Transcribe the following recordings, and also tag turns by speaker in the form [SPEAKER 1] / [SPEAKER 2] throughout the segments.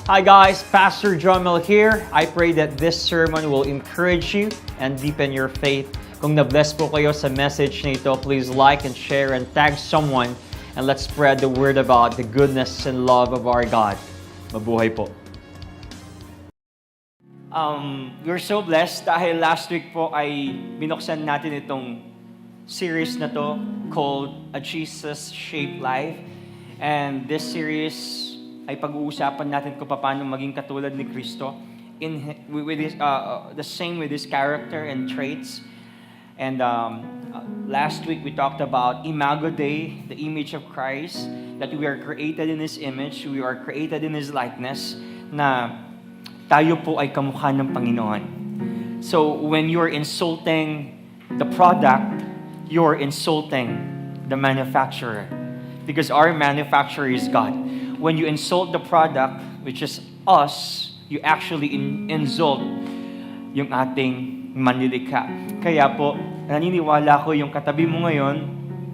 [SPEAKER 1] Hi guys, Pastor Jomel here. I pray that this sermon will encourage you and deepen your faith. Kung na-bless po kayo sa message na ito, please like and share and tag someone and let's spread the word about the goodness and love of our God. Mabuhay po. We're so blessed dahil last week po ay binuksan natin itong series na to called A Jesus-Shaped Life. And this series ay pag-uusapan natin kung paano maging katulad ni Kristo with his, the same with his character and traits. And last week we talked about Imago Dei, the image of Christ, that we are created in His image, we are created in His likeness, na tayo po ay kamukha ng Panginoon. So when you're insulting the product, you're insulting the manufacturer. Because our manufacturer is God. When you insult the product, which is us, you actually insult yung ating manlilikha. Kaya po, naniniwala ko yung katabi mo ngayon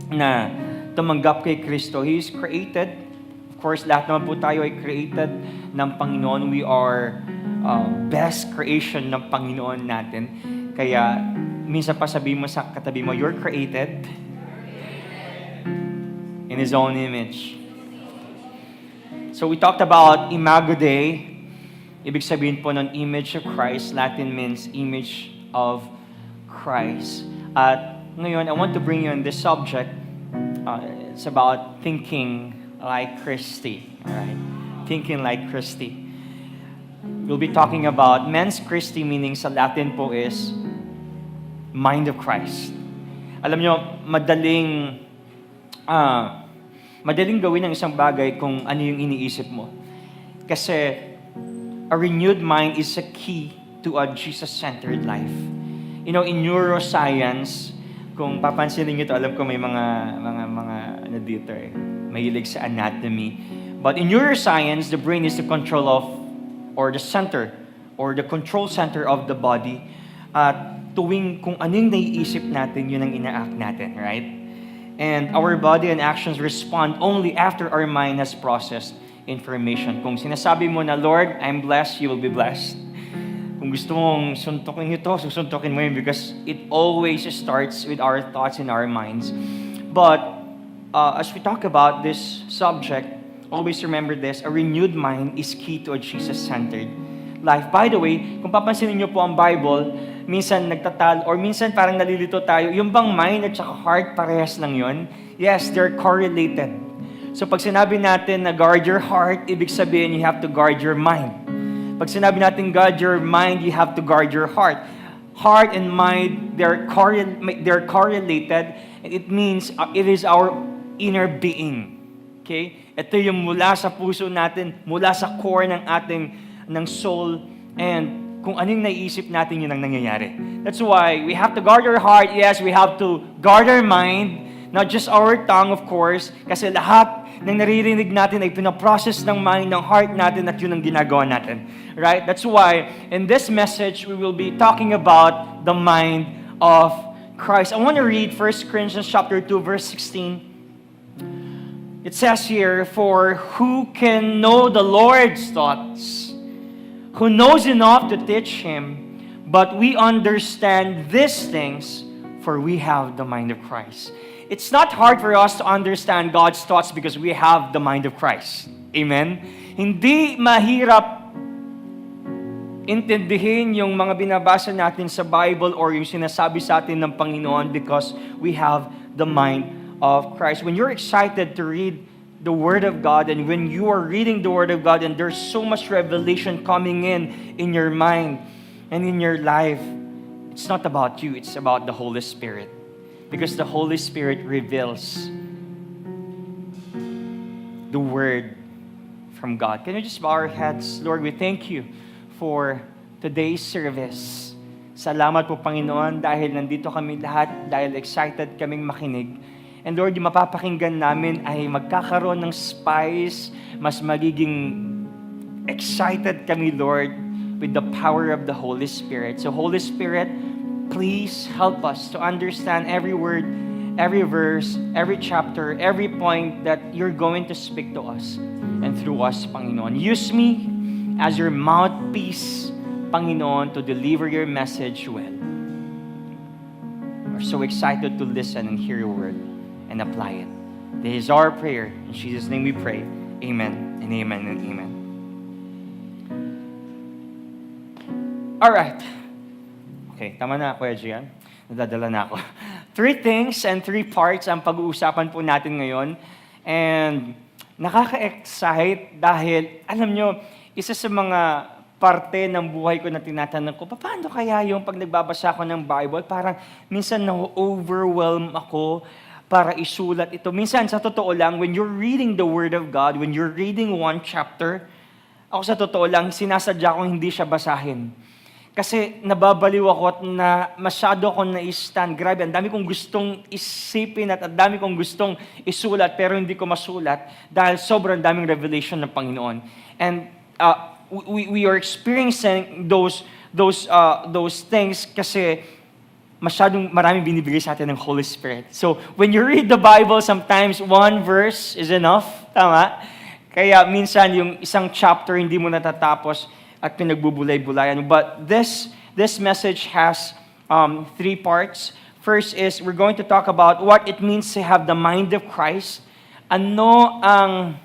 [SPEAKER 1] na tumanggap kay Kristo. He is created. Of course, lahat naman po tayo ay created ng Panginoon. We are best creation ng Panginoon natin. Kaya, minsan pa sabihin mo sa katabi mo, you're created in His own image. So we talked about Imago Dei. Ibig sabihin po ng image of Christ. Latin means image of Christ. At ngayon, I want to bring you on this subject. It's about thinking like Christy. Alright? Thinking like Christy. We'll be talking about mens Christi, meaning sa Latin po is mind of Christ. Alam nyo, madaling gawin ng isang bagay kung ano yung iniisip mo. Kasi a renewed mind is a key to a Jesus-centered life. You know, in neuroscience, kung papansinin niyo to, alam ko may mga ano dito mahilig sa anatomy. But in neuroscience, the brain is the control of, or the center, or the control center of the body. At tuwing kung ano yung naiisip natin, yun ang ina-act natin, right? And our body and actions respond only after our mind has processed information. Kung sinasabi mo na, Lord, I'm blessed, you will be blessed. Kung gusto mong suntukin ito, susuntukin mo yun because it always starts with our thoughts and our minds. But as we talk about this subject, always remember this, a renewed mind is key to a Jesus-centered life. By the way, kung papansinin niyo po ang Bible, minsan nagtatalo, or minsan parang nalilito tayo, yung bang mind at saka heart, parehas lang yun? Yes, they're correlated. So pag sinabi natin na guard your heart, ibig sabihin you have to guard your mind. Pag sinabi natin guard your mind, you have to guard your heart. Heart and mind, they're correlated, and it means it is our inner being. Okay? Ito yung mula sa puso natin, mula sa core ng soul, and kung anong naiisip natin, yun ang nangyayari. That's why we have to guard our heart. Yes, we have to guard our mind. Not just our tongue, of course. Kasi lahat ng naririnig natin ay pinaprocess ng mind, ng heart natin, at yun ang ginagawa natin. Right? That's why in this message, we will be talking about the mind of Christ. I want to read 1 Corinthians chapter 2, verse 16. It says here, "For who can know the Lord's thoughts? Who knows enough to teach him? But we understand these things, for we have the mind of Christ." It's not hard for us to understand God's thoughts because we have the mind of Christ. Amen? Hindi mahirap intindihin yung mga binabasa natin sa Bible or yung sinasabi sa atin ng Panginoon because we have the mind of Christ. When you're excited to read the Word of God, and when you are reading the Word of God and there's so much revelation coming in your mind and in your life, it's not about you, it's about the Holy Spirit. Because the Holy Spirit reveals the Word from God. Can we just bow our heads? Lord, we thank you for today's service. Salamat po, Panginoon, dahil nandito kami lahat, dahil excited kaming makinig. And Lord, yung mapapakinggan namin ay magkakaroon ng spice, mas magiging excited kami, Lord, with the power of the Holy Spirit. So Holy Spirit, please help us to understand every word, every verse, every chapter, every point that you're going to speak to us and through us, Panginoon. Use me as your mouthpiece, Panginoon, to deliver your message well. We're so excited to listen and hear your word and apply it. This is our prayer. In Jesus' name we pray. Amen and amen and amen. Alright. Okay, tama na, Kuya Gian. Nadadala na ako. 3 things and 3 parts ang pag-uusapan po natin ngayon. And nakaka-excite dahil, alam nyo, isa sa mga parte ng buhay ko na tinatanong ko, paano kaya yung pag nagbabasa ako ng Bible, parang minsan na-overwhelm ako para isulat ito. Minsan, sa totoo lang, when you're reading the Word of God, when you're reading one chapter, ako sa totoo lang, sinasadya kong hindi siya basahin. Kasi nababaliw ako at masyado akong na-stand. Grabe, ang dami kong gustong isipin at ang dami kong gustong isulat pero hindi ko masulat dahil sobrang daming revelation ng Panginoon. And we are experiencing those things kasi masyadong maraming binibigay sa atin ng Holy Spirit. So, when you read the Bible, sometimes one verse is enough. Tama? Kaya minsan yung isang chapter hindi mo natatapos at pinagbubulay-bulayan. But this message has 3 parts. First is, we're going to talk about what it means to have the mind of Christ. Ano ang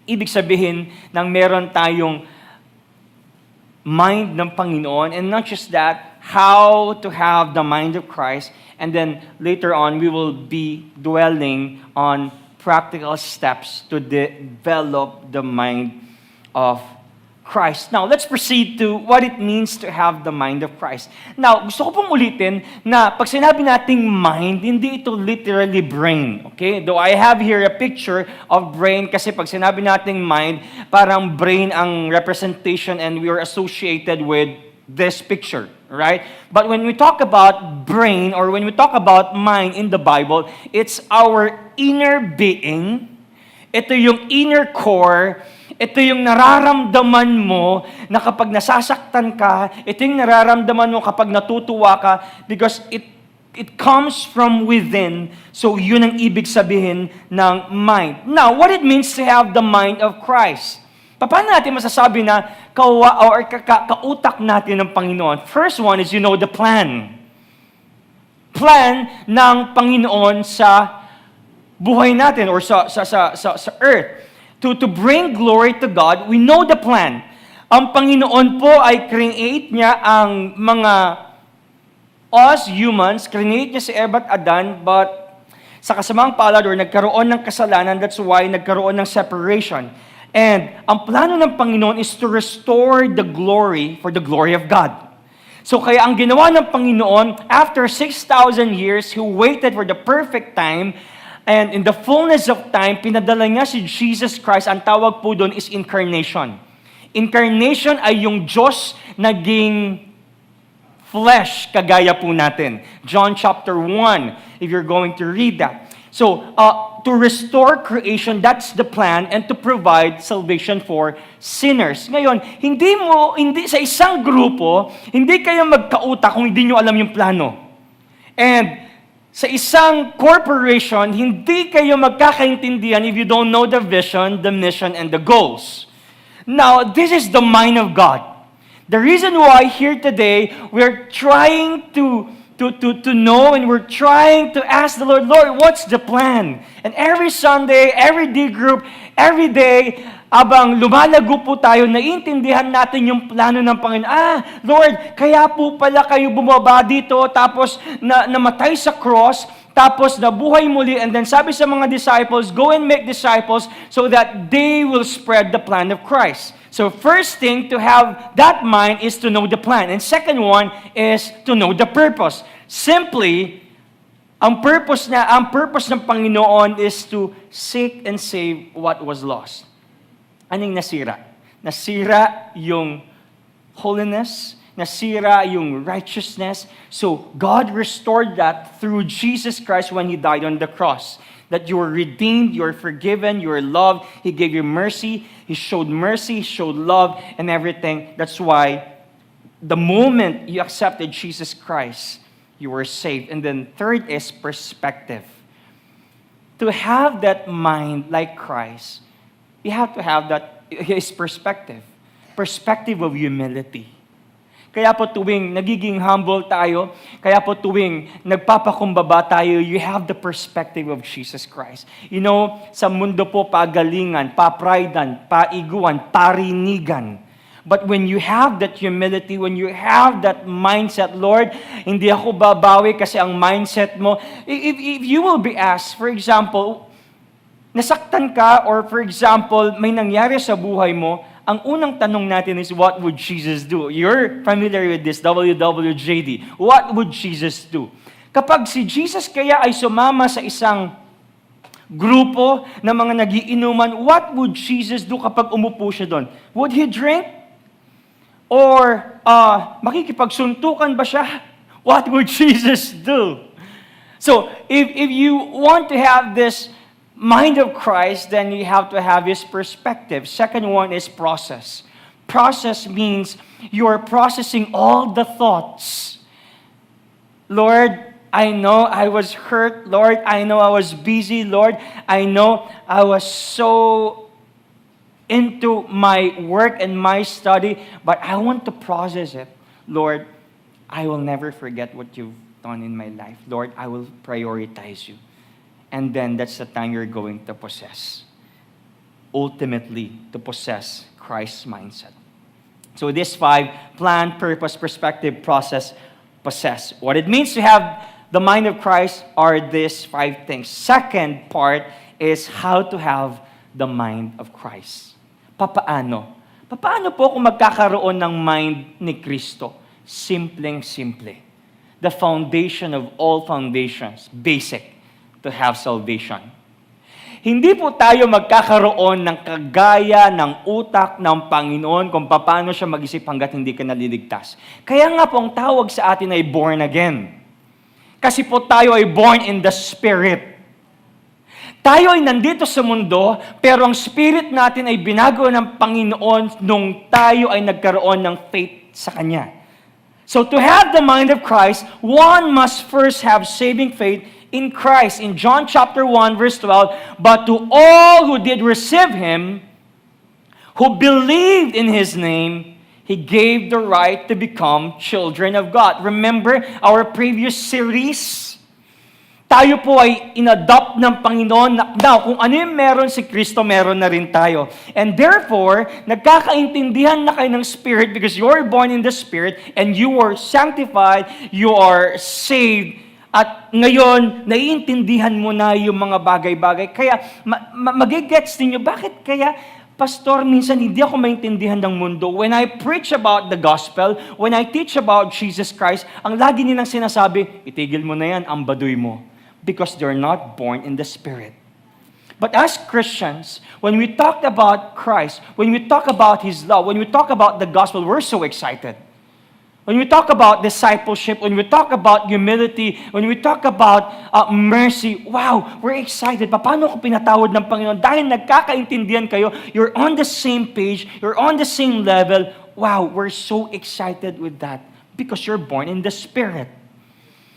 [SPEAKER 1] ibig sabihin ng meron tayong mind ng Panginoon. And not just that, how to have the mind of Christ. And then later on, we will be dwelling on practical steps to develop the mind of Christ. Now, let's proceed to what it means to have the mind of Christ. Now, gusto ko pong ulitin na pag sinabi nating mind, hindi ito literally brain. Okay? Though I have here a picture of brain kasi pag sinabi nating mind, parang brain ang representation and we are associated with this picture. Right? But when we talk about brain or when we talk about mind in the Bible, it's our inner being. Ito yung inner core. Ito yung nararamdaman mo na kapag nasasaktan ka, ito yung nararamdaman mo kapag natutuwa ka because it comes from within. So yun ang ibig sabihin ng mind. Now, what it means to have the mind of Christ? Paano natin masasabi na kautak natin ng Panginoon? First one is the plan. Plan ng Panginoon sa buhay natin or sa earth. To bring glory to God, we know the plan. Ang Panginoon po ay create niya ang mga us humans, create niya si Eva at Adan, but sa kasamang palad or nagkaroon ng kasalanan, that's why nagkaroon ng separation. And ang plano ng Panginoon is to restore the glory for the glory of God. So kaya ang ginawa ng Panginoon, after 6,000 years, He waited for the perfect time. And in the fullness of time, pinadala niya si Jesus Christ. Ang tawag po doon is incarnation. Incarnation ay yung Diyos naging flesh, kagaya po natin. John chapter 1, if you're going to read that. So, to restore creation, that's the plan, and to provide salvation for sinners. Ngayon, hindi sa isang grupo, hindi kayo magkautak kung hindi nyo alam yung plano. And sa isang corporation, hindi kayo magkakaintindihan if you don't know the vision, the mission, and the goals. Now, this is the mind of God. The reason why here today, we're trying to know and we're trying to ask the Lord, what's the plan? And every Sunday, every D group, every day, abang lumalago po tayo, naiintindihan natin yung plano ng Panginoon. Lord, kaya po pala kayo bumaba dito, tapos namatay sa cross, tapos nabuhay muli, and then sabi sa mga disciples, go and make disciples so that they will spread the plan of Christ. So first thing to have that mind is to know the plan. And second one is to know the purpose. Simply, ang purpose ng Panginoon is to seek and save what was lost. Anong nasira? Nasira yung holiness, nasira yung righteousness. So, God restored that through Jesus Christ when He died on the cross. That you were redeemed, you were forgiven, you were loved. He gave you mercy, He showed love, and everything. That's why the moment you accepted Jesus Christ, you were saved. And then third is perspective. To have that mind like Christ, you have to have His perspective. perspective of humility. Kaya po tuwing nagiging humble tayo, kaya po tuwing nagpapakumbaba tayo, you have the perspective of Jesus Christ. You know, sa mundo po, pagalingan, papridan, paiguan, parinigan. But when you have that humility, when you have that mindset, Lord, hindi ako babawi kasi ang mindset mo, if you will be asked, for example, nasaktan ka or for example, may nangyari sa buhay mo, ang unang tanong natin is, what would Jesus do? You're familiar with this, WWJD. What would Jesus do? Kapag si Jesus kaya ay sumama sa isang grupo ng mga nagiinuman, what would Jesus do kapag umupo siya doon? Would he drink? Or makikipagsuntukan ba siya? What would Jesus do? So, if you want to have this mind of Christ, then you have to have His perspective. Second one is process. Process means you're processing all the thoughts. Lord, I know I was hurt. Lord, I know I was busy. Lord, I know I was so into my work and my study, but I want to process it. Lord, I will never forget what you've done in my life. Lord, I will prioritize you. And then that's the time you're going to possess. Ultimately, to possess Christ's mindset. So this 5, plan, purpose, perspective, process, possess. What it means to have the mind of Christ are these 5 things. Second part is how to have the mind of Christ. Papaano? Papaano po kung magkakaroon ng mind ni Kristo? Simpleng-simple. The foundation of all foundations, basic, to have salvation. Hindi po tayo magkakaroon ng kagaya ng utak ng Panginoon kung paano siya mag-isip hanggat hindi ka naliligtas. Kaya nga po ang tawag sa atin ay born again. Kasi po tayo ay born in the Spirit. Tayo ay nandito sa mundo, pero ang spirit natin ay binago ng Panginoon nung tayo ay nagkaroon ng faith sa Kanya. So to have the mind of Christ, one must first have saving faith in Christ. In John chapter 1, verse 12, but to all who did receive Him, who believed in His name, He gave the right to become children of God. Remember our previous series? Tayo po ay inadopt ng Panginoon. Now, kung ano yung meron si Kristo, meron na rin tayo. And therefore, nagkakaintindihan na kayo ng Spirit because you are born in the Spirit and you are sanctified, you are saved. At ngayon, naiintindihan mo na yung mga bagay-bagay. Kaya, magigets ninyo, bakit kaya, Pastor, minsan hindi ako maintindihan ng mundo. When I preach about the gospel, when I teach about Jesus Christ, ang lagi nilang sinasabi, itigil mo na yan, ang baduy mo. Because they're not born in the Spirit. But as Christians, when we talk about Christ, when we talk about His love, when we talk about the gospel, we're so excited. When we talk about discipleship, when we talk about humility, when we talk about mercy, wow, we're excited. Paano ko pinatawad ng Panginoon? Dahil nagkakaintindihan kayo, you're on the same page, you're on the same level. Wow, we're so excited with that because you're born in the Spirit.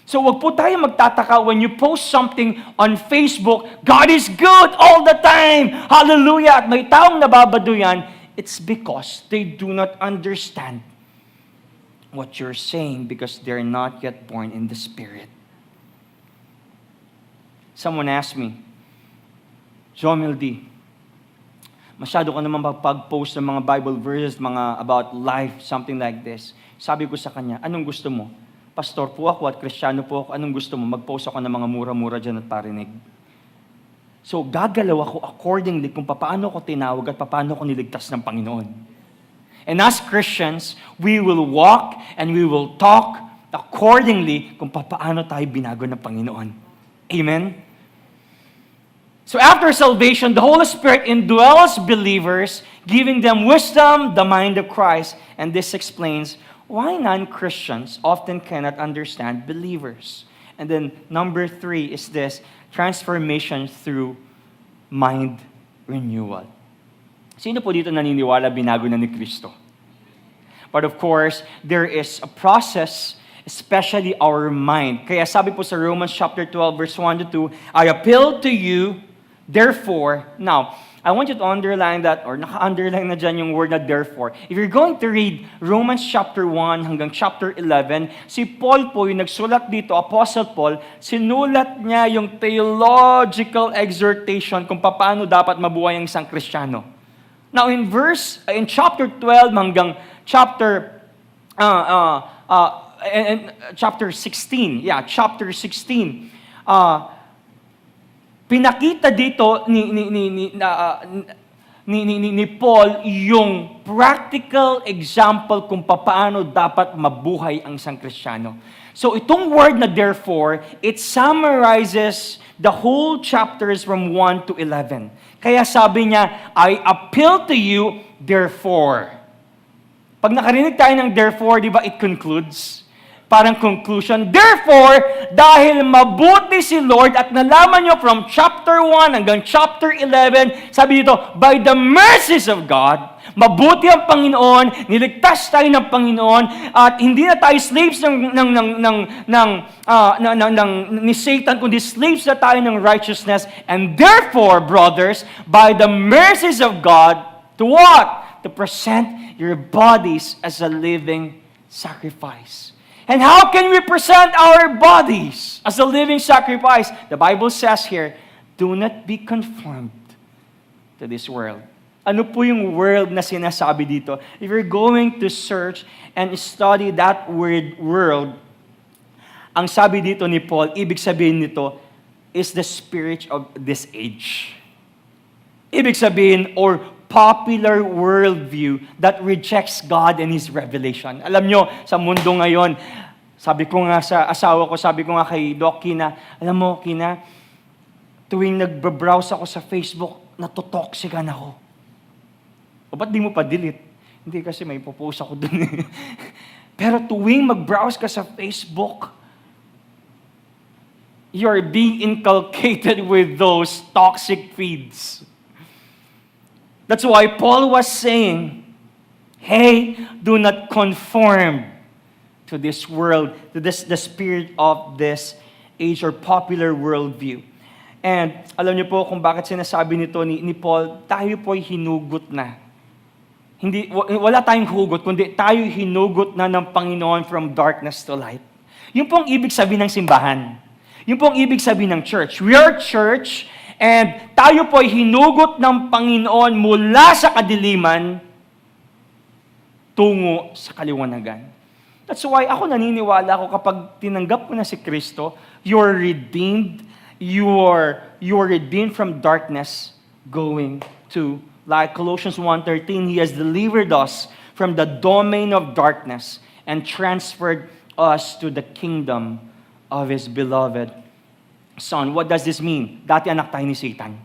[SPEAKER 1] So wag po tayo magtataka when you post something on Facebook, God is good all the time. Hallelujah! At may taong nababaduyan, it's because they do not understand what you're saying because they're not yet born in the Spirit. Someone asked me, Jomel D, masyado ka naman pag-post ng mga Bible verses, mga about life, something like this. Sabi ko sa kanya, anong gusto mo? Pastor po ako at Kristiyano po ako, anong gusto mo? Mag-post ako ng mga mura-mura dyan at parinig. So, gagalaw ako accordingly kung paano ko tinawag at paano ko niligtas ng Panginoon. And as Christians, we will walk and we will talk accordingly kung paano tayo binago ng Panginoon. Amen? So after salvation, the Holy Spirit indwells believers, giving them wisdom, the mind of Christ. And this explains why non-Christians often cannot understand believers. And then number 3 is this, transformation through mind renewal. Sino po dito naniniwala binago na ni Kristo? But of course, there is a process, especially our mind. Kaya sabi po sa Romans chapter 12, verse 1 to 2, I appeal to you, therefore, now, I want you to underline that or naka-underline na dyan yung word na therefore. If you're going to read Romans chapter 1 hanggang chapter 11, si Paul po yung nagsulat dito, Apostle Paul, sinulat niya yung theological exhortation kung paano dapat mabuhay ang isang Kristiyano. Now in chapter 12 hanggang chapter chapter 16, chapter 16, pinakita dito ni Paul yung practical example kung paano dapat mabuhay ang isang Kristiyano. So itong word na therefore, it summarizes the whole chapters from 1 to 11. Kaya sabi niya, I appeal to you, therefore. Pag nakarinig tayo ng therefore, di ba it concludes? Parang conclusion. Therefore, dahil mabuti si Lord at nalaman nyo from chapter 1 hanggang chapter 11, sabi dito, by the mercies of God, mabuti ang Panginoon, niligtas tayo ng Panginoon, at hindi na tayo slaves ni Satan, kundi slaves na tayo ng righteousness. And therefore, brothers, by the mercies of God, to what? To present your bodies as a living sacrifice. And how can we present our bodies as a living sacrifice? The Bible says here, do not be conformed to this world. Ano po yung world na sinasabi dito? If you're going to search and study that word world, ang sabi dito ni Paul, ibig sabihin nito, is the spirit of this age. Ibig sabihin, or popular worldview that rejects God and His revelation. Alam nyo, sa mundo ngayon, sabi ko nga sa asawa ko, sabi ko nga kay Doc Kina, alam mo, Kina, tuwing nagbabrowse ako sa Facebook, natotoxican ako. O ba't di mo pa delete? Hindi kasi may popost ako dun. Pero tuwing mag-browse ka sa Facebook, you're being inculcated with those toxic feeds. That's why Paul was saying, hey, do not conform to this world, to the spirit of this age or popular worldview. And alam niyo po kung bakit sinasabi nito ni Paul, tayo po'y hinugot na. Wala tayong hugot, kundi tayo hinugot na ng Panginoon from darkness to light. Yun pong ibig sabihin ng simbahan. Yun pong ibig sabihin ng church. We are church, and tayo po ay hinugot ng Panginoon mula sa kadiliman tungo sa kaliwanagan. That's why ako naniniwala ako kapag tinanggap ko na si Kristo, you're redeemed, you're redeemed from darkness going to light. Colossians 1:13, He has delivered us from the domain of darkness and transferred us to the kingdom of His beloved Son. What does this mean? Dati anak tayo ni Satan.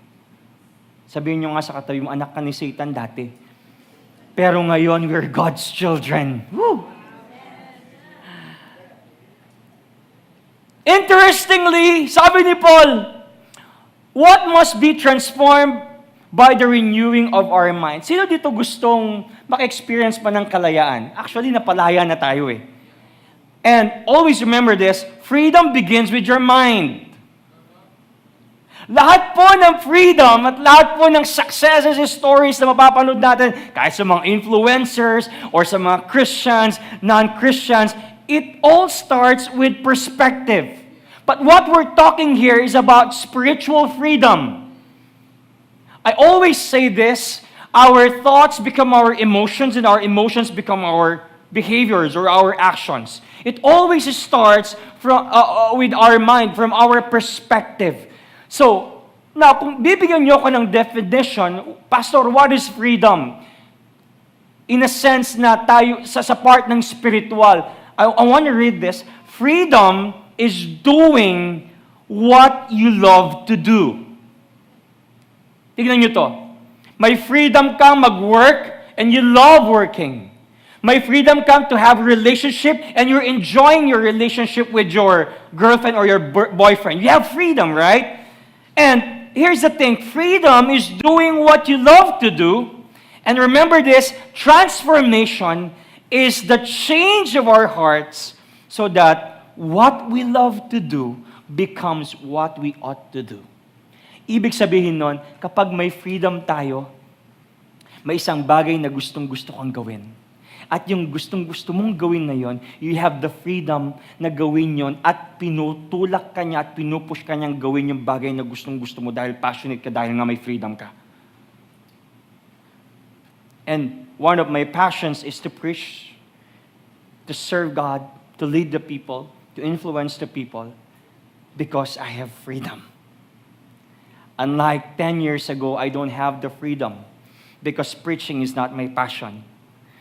[SPEAKER 1] Sabihin nyo nga sa katabi mo, anak ka ni Satan dati. Pero ngayon, we're God's children. Woo! Interestingly, sabi ni Paul, what must be transformed by the renewing of our mind? Sino dito gustong maka-experience pa ng kalayaan? Actually, napalaya na tayo eh. And always remember this, freedom begins with your mind. Lahat po ng freedom at lahat po ng successes and stories na mapapanood natin, kahit sa mga influencers or sa mga Christians, non-Christians, it all starts with perspective. But what we're talking here is about spiritual freedom. I always say this, our thoughts become our emotions and our emotions become our behaviors or our actions. It always starts from with our mind, from our perspective. So, now, kung bibigyan niyo ako ng definition, Pastor, what is freedom? In a sense na tayo, sa part ng spiritual, I want to read this. Freedom is doing what you love to do. Tignan niyo to. May freedom kang mag-work and you love working. May freedom kang to have a relationship and you're enjoying your relationship with your girlfriend or your boyfriend. You have freedom, right? And here's the thing, freedom is doing what you love to do. And remember this, transformation is the change of our hearts so that what we love to do becomes what we ought to do. Ibig sabihin nun, kapag may freedom tayo, may isang bagay na gustong-gusto kang gawin. At yung gustong-gusto mong gawin na yon, you have the freedom na gawin yon at pinutulak ka niya at pinupush ka niyang gawin yung bagay na gustong-gusto mo dahil passionate ka, dahil nga may freedom ka. And one of my passions is to preach, to serve God, to lead the people, to influence the people, because I have freedom. Unlike 10 years ago, I don't have the freedom because preaching is not my passion.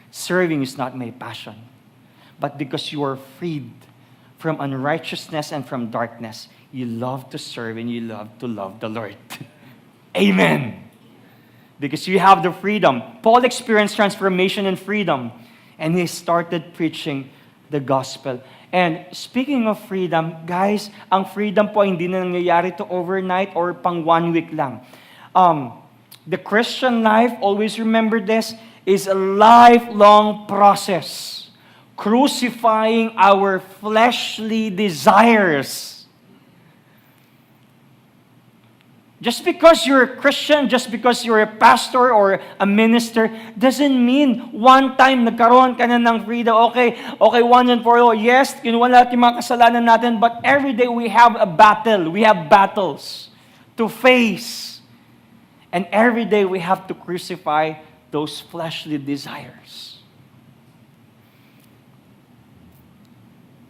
[SPEAKER 1] Serving is not my passion. But because you are freed from unrighteousness and from darkness, you love to serve and you love to love the Lord. Amen. Because you have the freedom. Paul experienced transformation and freedom, and he started preaching the gospel. And speaking of freedom, guys, ang freedom po hindi na nangyayari to overnight or pang 1 week lang. The Christian life, always remember this, is a lifelong process. Crucifying our fleshly desires. Just because you're a Christian, just because you're a pastor or a minister, doesn't mean one time nagkaroon ka na ng freedom. Okay, once and for all. Yes, kinuha lahat yung mga kasalanan natin, but every day we have a battle. We have battles to face. And every day we have to crucify those fleshly desires.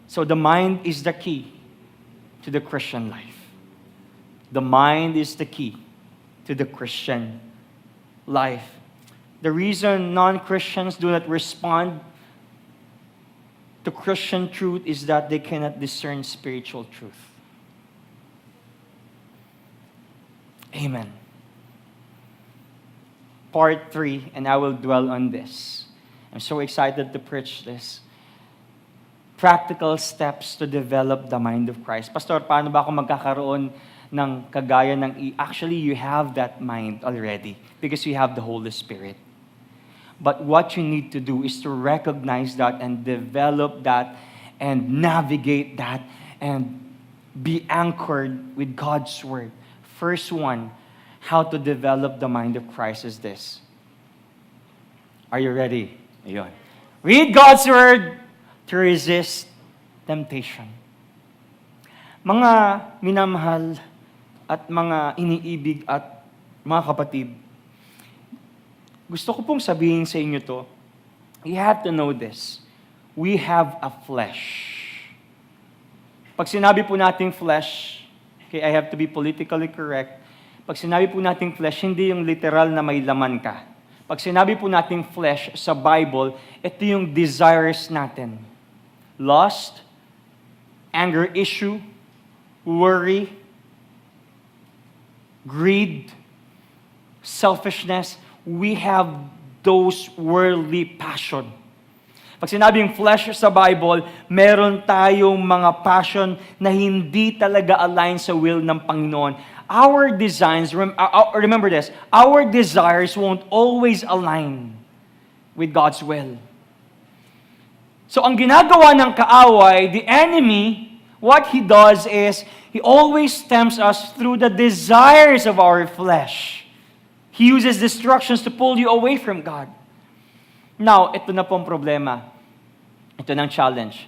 [SPEAKER 1] So the mind is the key to the Christian life. The mind is the key to the Christian life. The reason non-Christians do not respond to Christian truth is that they cannot discern spiritual truth. Amen. Part 3, and I will dwell on this. I'm so excited to preach this. Practical steps to develop the mind of Christ. Pastor, paano ba ako magkakaroon ng kagaya ng... Actually, you have that mind already because you have the Holy Spirit. But what you need to do is to recognize that and develop that and navigate that and be anchored with God's Word. First one, how to develop the mind of Christ is this. Are you ready? Ayun. Read God's Word to resist temptation. Mga minamahal at mga iniibig at mga kapatid, gusto ko pong sabihin sa inyo to, you have to know this. We have a flesh. Pag sinabi po nating flesh, okay, I have to be politically correct. Pag sinabi po nating flesh, hindi yung literal na may laman ka. Pag sinabi po nating flesh sa Bible, ito yung desires natin. Lust, anger issue, worry, greed, selfishness. We have those worldly passion. Pag sinabing flesh sa Bible, meron tayong mga passion na hindi talaga align sa will ng Panginoon. Our designs, remember this, our desires won't always align with God's will. So ang ginagawa ng kaaway, the enemy, what he does is, he always tempts us through the desires of our flesh. He uses distractions to pull you away from God. Now, ito na pong problema. Ito ng challenge.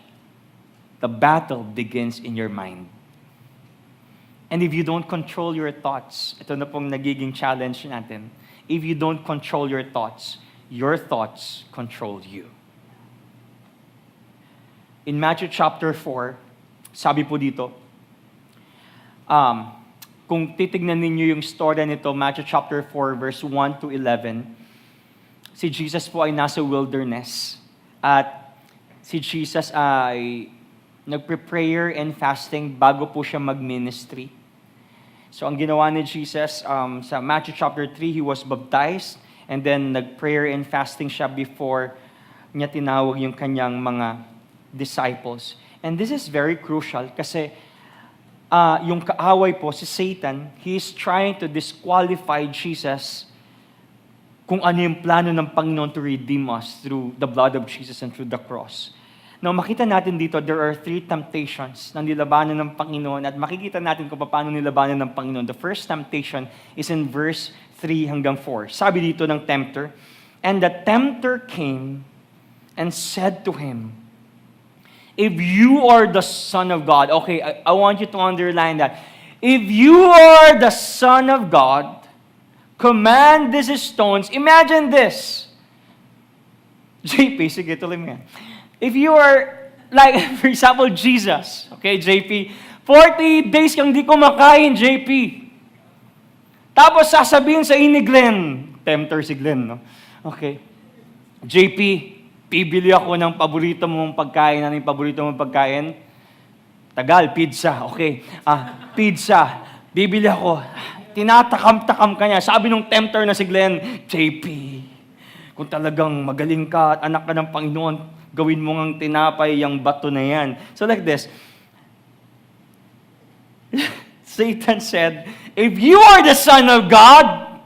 [SPEAKER 1] The battle begins in your mind. And if you don't control your thoughts, ito na pong nagiging challenge natin. If you don't control your thoughts control you. In Matthew chapter 4, sabi po dito, kung titignan ninyo yung story nito, Matthew chapter 4, verse 1 to 11, si Jesus po ay nasa wilderness. At si Jesus ay nagpe-prayer and fasting bago po siya mag-ministry. So ang ginawa ni Jesus, sa Matthew chapter 3, he was baptized, and then nag-prayer and fasting siya before niya tinawag yung kanyang mga disciples. And this is very crucial kasi yung kaaway po, si Satan, he is trying to disqualify Jesus kung ano yung plano ng Panginoon to redeem us through the blood of Jesus and through the cross. Now, makita natin dito, there are 3 temptations na nilabanan ng Panginoon at makikita natin kung paano nilabanan ng Panginoon. The first temptation is in verse 3 hanggang 4. Sabi dito ng tempter, "And the tempter came and said to him, 'If you are the Son of God,'" okay, I want you to underline that. "If you are the Son of God, command these stones." Imagine this. JP, sige, tuloy mo yan. If you are, like, for example, Jesus, okay, JP, 40 days kang di kumakain, JP. Tapos sasabihin sa ini Glenn, tempter si Glenn, no? Okay, JP, bibili ako ng paborito mong pagkain. Ano yung paborito mong pagkain? Tagal, pizza, okay. Pizza, bibili ako. Tinatakam-takam ka niya. Sabi nung tempter na si Glenn, JP, kung talagang magaling ka at anak ka ng Panginoon, gawin mo ngang tinapay yung bato na yan. So like this, Satan said, "If you are the Son of God,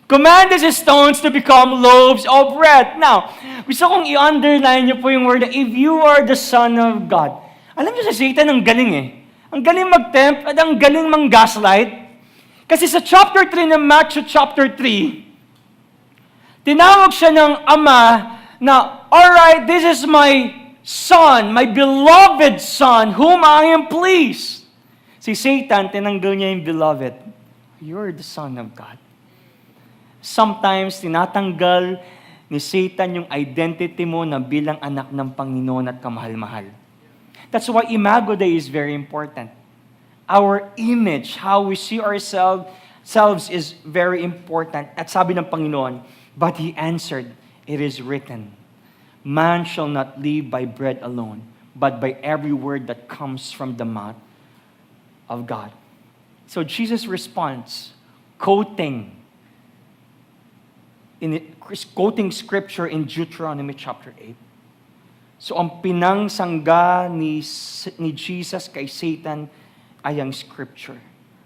[SPEAKER 1] command these stones to become loaves of bread." Now, gusto kong i-underline niyo po yung word na, if you are the Son of God. Alam niyo sa Satan, ang galing eh. Ang galing mag-tempt at ang galing mang-gaslight. Kasi sa chapter 3 ng Matthew chapter 3, tinawag siya ng ama na, "Alright, this is my son, my beloved son, whom I am pleased." Si Satan, tinanggal niya yung beloved. You're the Son of God. Sometimes, tinatanggal ni Satan yung identity mo na bilang anak ng Panginoon at kamahal-mahal. That's why Imago Day is very important. Our image, how we see ourselves is very important. At sabi ng Panginoon, but He answered, "It is written, man shall not live by bread alone, but by every word that comes from the mouth of God." So Jesus responds, quoting scripture in Deuteronomy chapter 8. So ang pinangsangga ni Jesus kay Satan ay ang scripture.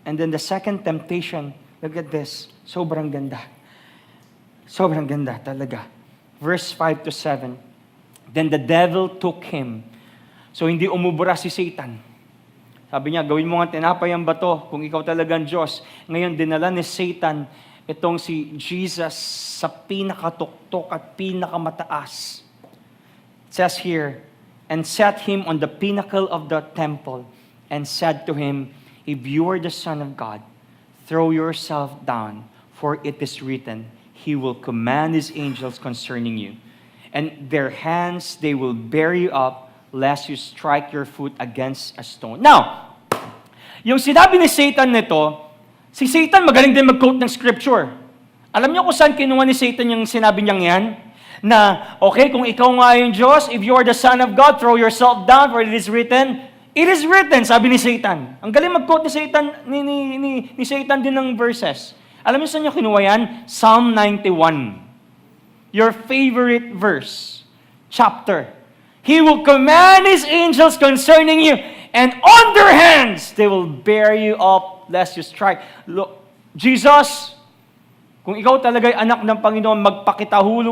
[SPEAKER 1] And then the second temptation, look at this, sobrang ganda. Sobrang ganda talaga. Verse 5 to 7. "Then the devil took him." So hindi umubra si Satan. Sabi niya, gawin mo nga tinapay ang bato kung ikaw talagang Diyos. Ngayon, dinala ni Satan itong si Jesus sa pinakatuktok at pinakamataas. It says here, "And set him on the pinnacle of the temple, and said to him, 'If you are the Son of God, throw yourself down, for it is written, He will command His angels concerning you. And their hands they will bear you up, lest you strike your foot against a stone." Now, yung sinabi ni Satan nito, si Satan magaling din mag-quote ng scripture. Alam niyo kung saan kinuha ni Satan yung sinabi niyang yan? Na, okay, kung ikaw nga yung Diyos, if you are the Son of God, throw yourself down, for it is written. It is written, sabi ni Satan. Ang galing mag-quote ni Satan, ni Satan din ng verses. Alam niyo saan niya kinuha yan? Psalm 91. Your favorite verse, chapter. "He will command His angels concerning you, and on their hands they will bear you up, lest you strike." Look, Jesus, kung ikaw talaga'y anak ng Panginoon,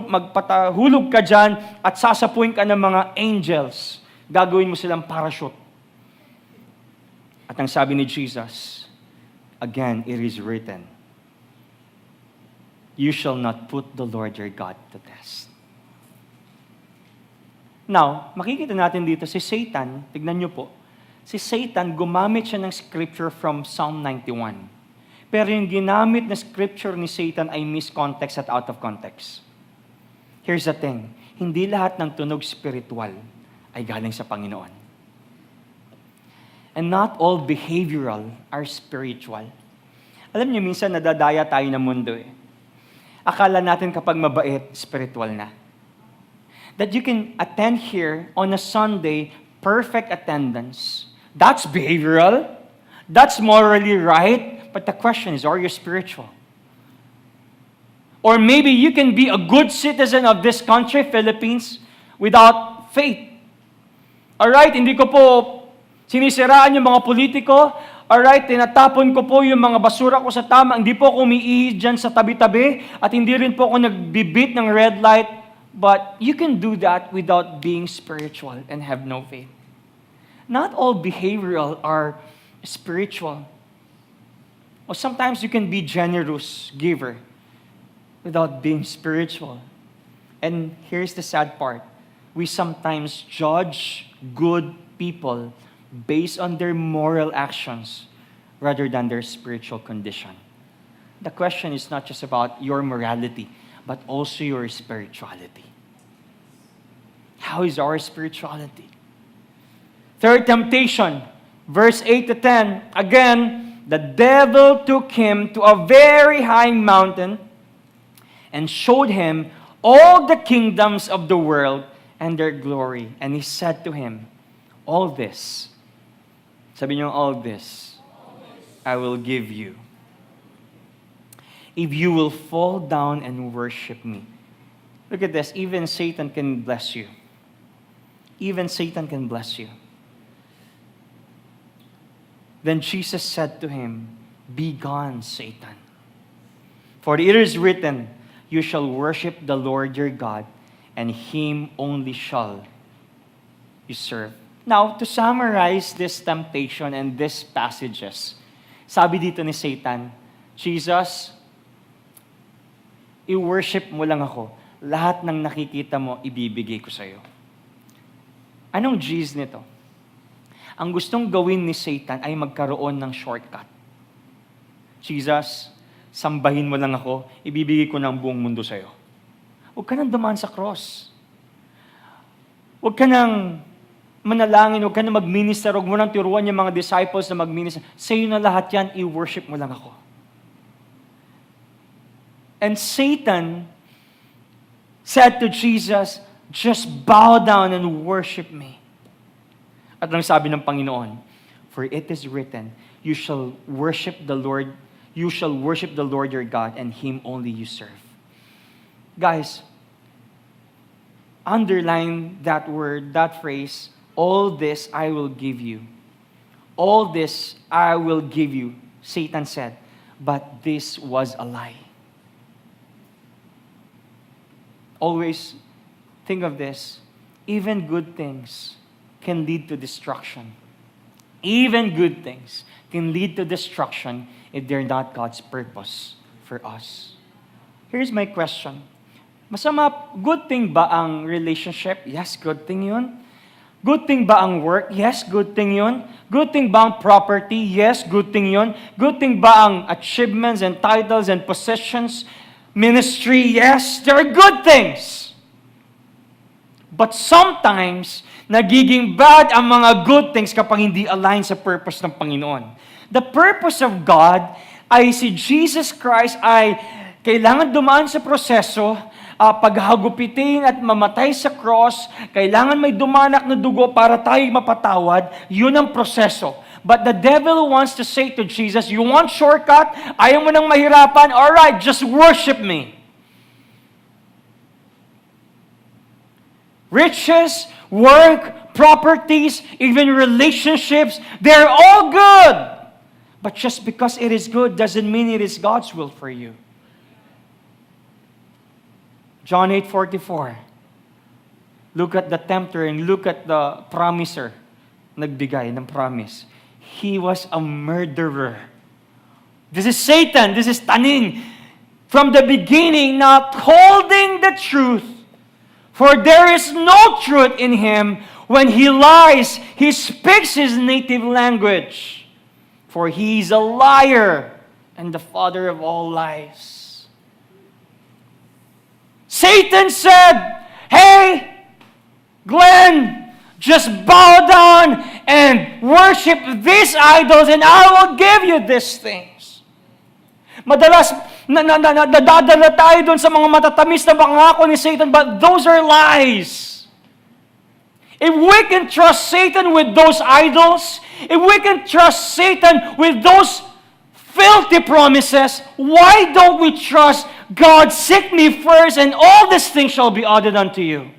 [SPEAKER 1] magpatahulog ka dyan at sasapuin ka ng mga angels. Gagawin mo silang parachute. At ang sabi ni Jesus, again, it is written, "You shall not put the Lord your God to test." Now, makikita natin dito si Satan, tignan niyo po, si Satan gumamit siya ng scripture from Psalm 91. Pero yung ginamit na scripture ni Satan ay miscontext at out of context. Here's the thing, hindi lahat ng tunog spiritual ay galing sa Panginoon. And not all behavioral are spiritual. Alam niyo, minsan nadadaya tayo ng mundo eh. Akala natin kapag mabait, spiritual na. That you can attend here on a Sunday, perfect attendance. That's behavioral. That's morally right. But the question is, are you spiritual? Or maybe you can be a good citizen of this country, Philippines, without faith. Alright, hindi ko po sinisiraan yung mga politiko. Alright, tinatapon ko po yung mga basura ko sa tama. Hindi po ako umiihi dyan sa tabi-tabi. At hindi rin po ako nagbibit ng red light. But you can do that without being spiritual and have no faith. Not all behavioral are spiritual. Or sometimes you can be generous giver without being spiritual. And here's the sad part. We sometimes judge good people based on their moral actions rather than their spiritual condition. The question is not just about your morality, but also your spirituality. How is our spirituality? Third temptation, verse 8 to 10. Again, the devil took him to a very high mountain and showed him all the kingdoms of the world and their glory. And he said to him, all this, sabi niyo, all this, I will give you, if you will fall down and worship me. Look at this. Even Satan can bless you. Even Satan can bless you. Then Jesus said to him, be gone, Satan. For it is written, you shall worship the Lord your God, and him only shall you serve. Now, to summarize this temptation and these passages, sabi dito ni Satan, Jesus, i-worship mo lang ako. Lahat ng nakikita mo, ibibigay ko sa'yo. Anong G's nito? Ang gustong gawin ni Satan ay magkaroon ng shortcut. Jesus, sambahin mo lang ako, ibibigay ko ng buong mundo sa'yo. Huwag ka nang dumaan sa cross. Huwag ka nang manalangin, huwag ka nang mag-minister, huwag mo nang turuan yung mga disciples na mag-minister. Sa'yo na lahat yan, i-worship mo lang ako. And Satan said to Jesus, just bow down and worship me. At lang sabi ng Panginoon, for it is written, you shall worship the Lord your God, and him only you serve. Guys, underline that word, that phrase, all this I will give you. All this I will give you, Satan said, but this was a lie. Always think of this, even good things can lead to destruction. Even good things can lead to destruction if they're not God's purpose for us. Here's my question. Masama, good thing ba ang relationship? Yes, good thing yun. Good thing ba ang work? Yes, good thing yun. Good thing ba ang property? Yes, good thing yun. Good thing ba ang achievements and titles and possessions? Ministry? Yes, there are good things. But sometimes, nagiging bad ang mga good things kapag hindi align sa purpose ng Panginoon. The purpose of God ay si Jesus Christ ay kailangan dumaan sa proseso, paghagupitin at mamatay sa cross, kailangan may dumanak na dugo para tayo mapatawad, yun ang proseso. But the devil wants to say to Jesus, you want shortcut? Ayaw mo nang mahirapan? Alright, just worship me. Riches, work, properties, even relationships, they're all good. But just because it is good doesn't mean it is God's will for you. John 8:44. Look at the tempter and look at the promiser. Nagbigay ng promise. He was a murderer. This is Satan. This is taning. From the beginning, not holding the truth. For there is no truth in him. When he lies, he speaks his native language. For he is a liar and the father of all lies. Satan said, hey, Glenn, just bow down and worship these idols and I will give you these things. Madalas, nadadala tayo doon sa mga matatamis na pangako ni Satan, but those are lies. If we can trust Satan with those idols, if we can trust Satan with those filthy promises, why don't we trust God? Seek me first and all these things shall be added unto you.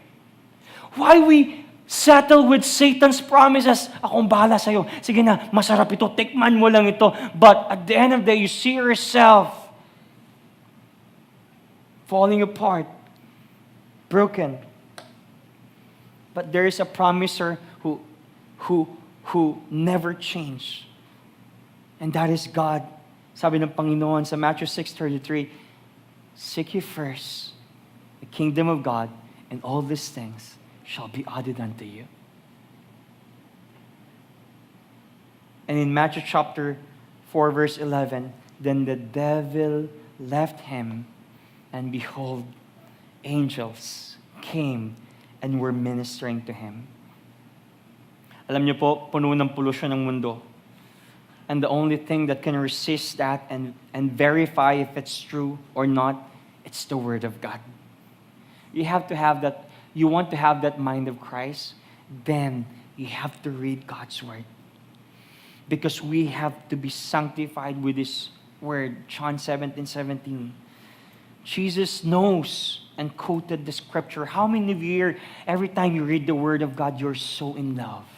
[SPEAKER 1] Why we settle with Satan's promises? Akong bahala sa'yo. Sige na, masarap ito. Tikman mo lang ito. But at the end of the day, you see yourself falling apart, broken. But there is a promiser who never changed. And that is God. Sabi ng Panginoon sa Matthew 6:33, seek ye first the kingdom of God, and all these things shall be added unto you. And in Matthew chapter 4, verse 11, then the devil left him, and behold, angels came and were ministering to him. Alam niyo po, puno ng pollution ng mundo. And the only thing that can resist that and verify if it's true or not, it's the Word of God. You have to have that, you want to have that mind of Christ, then you have to read God's Word. Because we have to be sanctified with His Word. John 17:17. Jesus knows and quoted the scripture. How many of you here, every time you read the Word of God, you're so in love?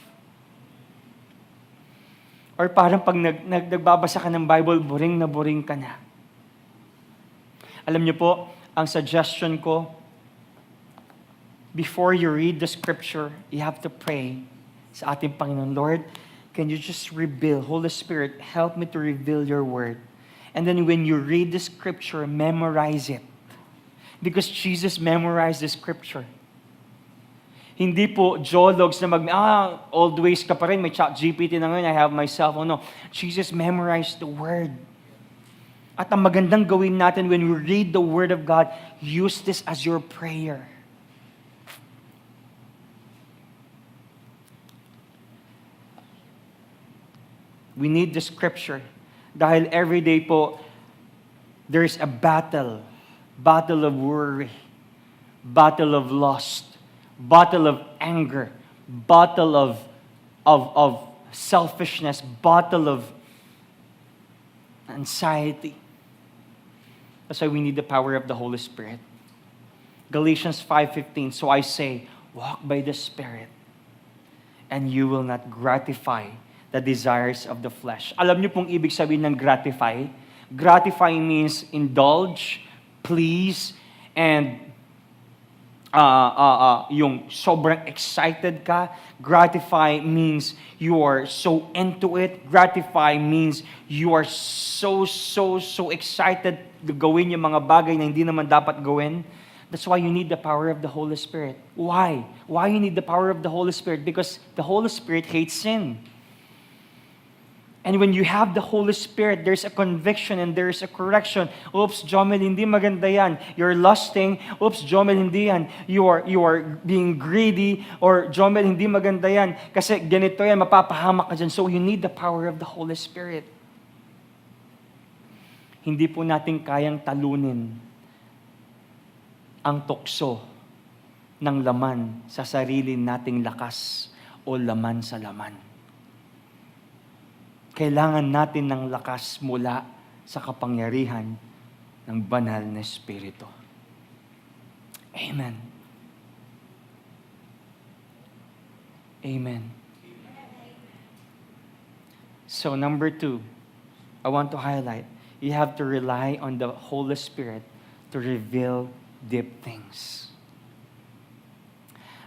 [SPEAKER 1] Or parang pag nagbabasa ka ng Bible, boring na boring ka na. Alam niyo po, ang suggestion ko, before you read the scripture, you have to pray sa ating Panginoon. Lord, can you just reveal, Holy Spirit, help me to reveal your word. And then when you read the scripture, memorize it. Because Jesus memorized the scripture. Hindi po geologs na old ways ka pa rin, may ChatGPT na ngayon, I have my cell phone. No, Jesus memorized the word. At ang magandang gawin natin when we read the word of God, use this as your prayer. We need the scripture. Dahil every day po, there's a battle. Battle of worry. Battle of lust. Battle of anger. Battle of selfishness. Battle of anxiety. That's why we need the power of the Holy Spirit. Galatians 5:15, so I say, walk by the Spirit, and you will not gratify the desires of the flesh. Alam niyo pong ibig sabihin ng gratify? Gratify means indulge, please, and yung sobrang excited ka. Gratify means you are so into it. Gratify means you are so excited to gawin yung mga bagay na hindi naman dapat gawin. That's why you need the power of the Holy Spirit. Why? Why you need the power of the Holy Spirit? Because the Holy Spirit hates sin. And when you have the Holy Spirit, there's a conviction and there's a correction. Oops, Jomel, hindi maganda yan. You're lusting. Oops, Jomel, hindi yan. You are being greedy. Or, Jomel, hindi maganda yan. Kasi ganito yan, mapapahamak ka dyan. So you need the power of the Holy Spirit. Hindi po natin kayang talunin ang tukso ng laman sa sarili nating lakas o laman sa laman. Kailangan natin ng lakas mula sa kapangyarihan ng banal na Espiritu. Amen. Amen. So number 2, I want to highlight, you have to rely on the Holy Spirit to reveal deep things.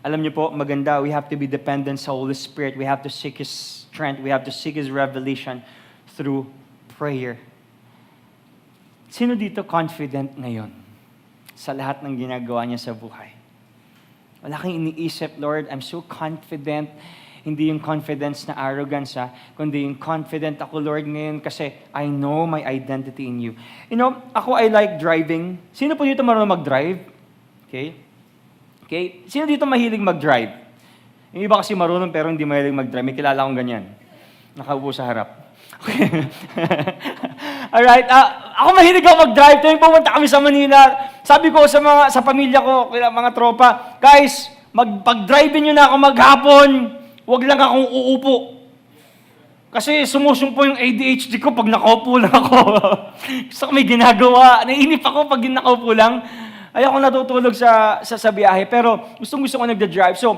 [SPEAKER 1] Alam niyo po, maganda, we have to be dependent sa Holy Spirit. We have to seek His strength. We have to seek His revelation through prayer. Sino dito confident ngayon sa lahat ng ginagawa niya sa buhay? Wala kang iniisip, Lord, I'm so confident. Hindi yung confidence na arrogance, kundi yung confident ako, Lord, ngayon kasi I know my identity in you. You know, ako, I like driving. Sino po dito marunong mag-drive? Okay? Sino dito mahilig mag-drive? Yung iba kasi marunong pero hindi mahilig mag-drive. May kilala akong ganyan. Nakaupo sa harap. Okay. Alright. Ako mahilig ako mag-drive. Tuwing pumunta kami sa Manila, sabi ko sa pamilya ko, mga tropa, guys, pag-drive nyo na ako maghapon, wag lang akong uupo. Kasi sumusumpo yung ADHD ko pag nakaupo lang ako. Gusto ko may ginagawa. Naiinip ako pag nakaupo lang. Ayoko natutulog sa biyahe, pero gusto ko nagda-drive. So,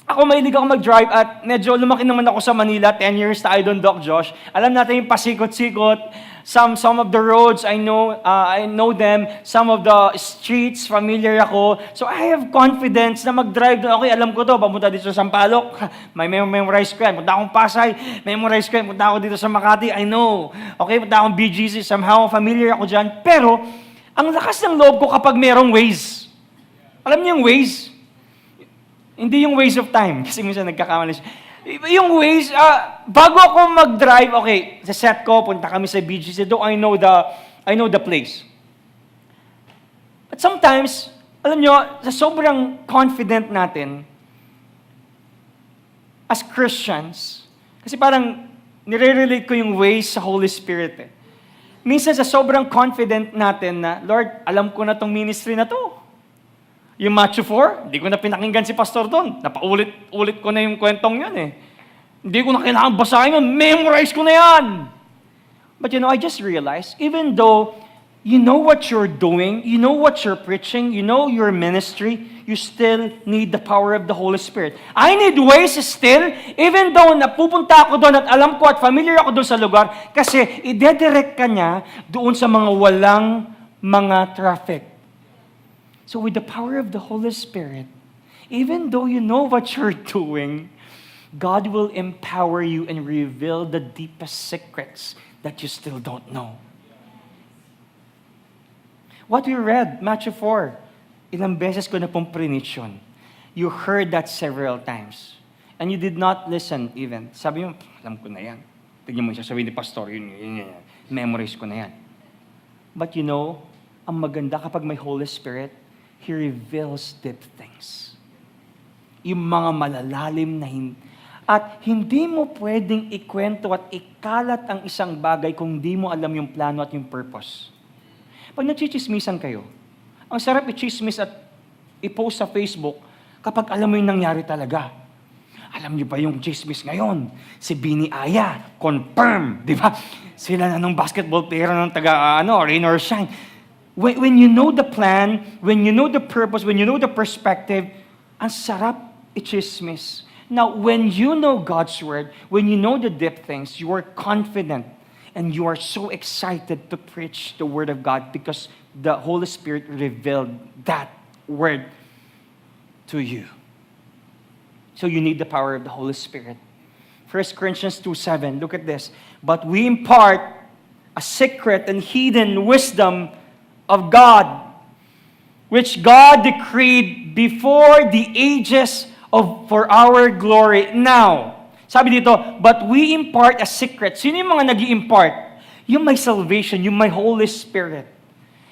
[SPEAKER 1] Ako mahilig ako mag-drive at medyo lumaki naman ako sa Manila, 10 years tayo doon, Doc Josh. Alam natin yung pasikot-sikot, some of the roads I know them, some of the streets familiar ako. So I have confidence na mag-drive doon. Okay, alam ko to, pamunta dito sa Sampaloc, may memorize ko yan. Punta akong Pasay, memorize ko yan. Punta ako dito sa Makati, I know. Okay, punta akong BGC, somehow familiar ako dyan. Pero, ang lakas ng loob ko kapag merong Waze. Alam niyo yung Waze? Hindi yung waste of time. Kasi minsan nagkakamali siya. Yung waste, bago ako mag-drive, okay, sa set ko, punta kami sa BGC, though I know the place. But sometimes, alam nyo, sa sobrang confident natin, as Christians, kasi parang nire-relate ko yung ways sa Holy Spirit eh. Minsan sa sobrang confident natin na, Lord, alam ko na tong ministry na to. Yung Matthew 4, hindi ko na pinakinggan si pastor doon. Napaulit-ulit ko na yung kwentong yun eh. Hindi ko na kailangan basahin yun. Memorize ko na yan. But I just realized, even though you know what you're doing, you know what you're preaching, you know your ministry, you still need the power of the Holy Spirit. I need ways still, even though napupunta ako doon at alam ko at familiar ako doon sa lugar, kasi ide-direct ka niya doon sa mga walang mga traffic. So with the power of the Holy Spirit, even though you know what you're doing, God will empower you and reveal the deepest secrets that you still don't know. What we read, Matthew 4, ilang beses ko na pong preach yun. You heard that several times. And you did not listen even. Sabi mo, alam ko na yan. Tignan mo siya, sabi ni pastor, yun. Memorize ko na yan. But ang maganda kapag may Holy Spirit, He reveals deep things. Yung mga malalalim na at hindi mo pwedeng ikwento at ikalat ang isang bagay kung di mo alam yung plano at yung purpose. Pag nagchichismisan kayo, ang sarap i-chismis at i-post sa Facebook kapag alam mo yung nangyari talaga. Alam niyo ba yung chismis ngayon? Si Bini Aya, confirm, di ba? Sila na ng basketball player ng rain or shine. When you know the plan, when you know the purpose, when you know the perspective, ang sarap i-chismis. Now, when you know God's Word, when you know the deep things, you are confident and you are so excited to preach the Word of God because the Holy Spirit revealed that Word to you. So you need the power of the Holy Spirit. 1 Corinthians 2:7, look at this. But we impart a secret and hidden wisdom of God, which God decreed before the ages for our glory. Now, sabi dito, but we impart a secret. Sino yung mga nag-i-impart? Yung may salvation, yung may Holy Spirit.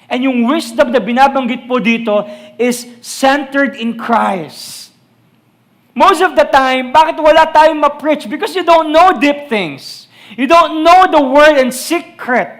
[SPEAKER 1] And yung wisdom na binabanggit po dito is centered in Christ. Most of the time, bakit wala tayong ma-preach? Because you don't know deep things. You don't know the word and secret.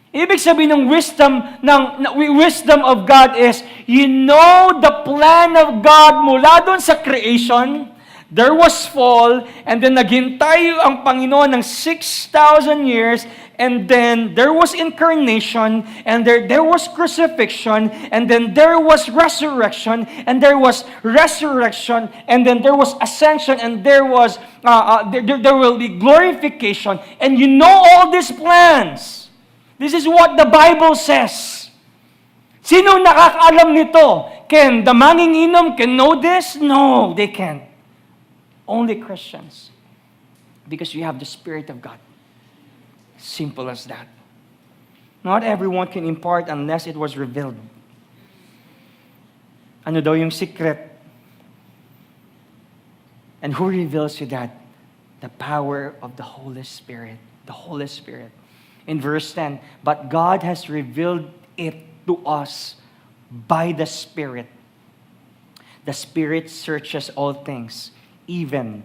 [SPEAKER 1] Ibig sabihin ng wisdom of God is, you know the plan of God mula doon sa creation, there was fall, and then naghintay ang Panginoon ng 6,000 years, and then there was incarnation, and there was crucifixion, and then there was resurrection, and there was resurrection, and then there was ascension, and there will be glorification, and you know all these plans. This is what the Bible says. Sino nakakaalam nito? Can the manginginom can know this? No, they can't. Only Christians. Because you have the Spirit of God. Simple as that. Not everyone can impart unless it was revealed. Ano daw yung secret? And who reveals you that? The power of the Holy Spirit. The Holy Spirit. In verse 10, but God has revealed it to us by the Spirit. The Spirit searches all things, even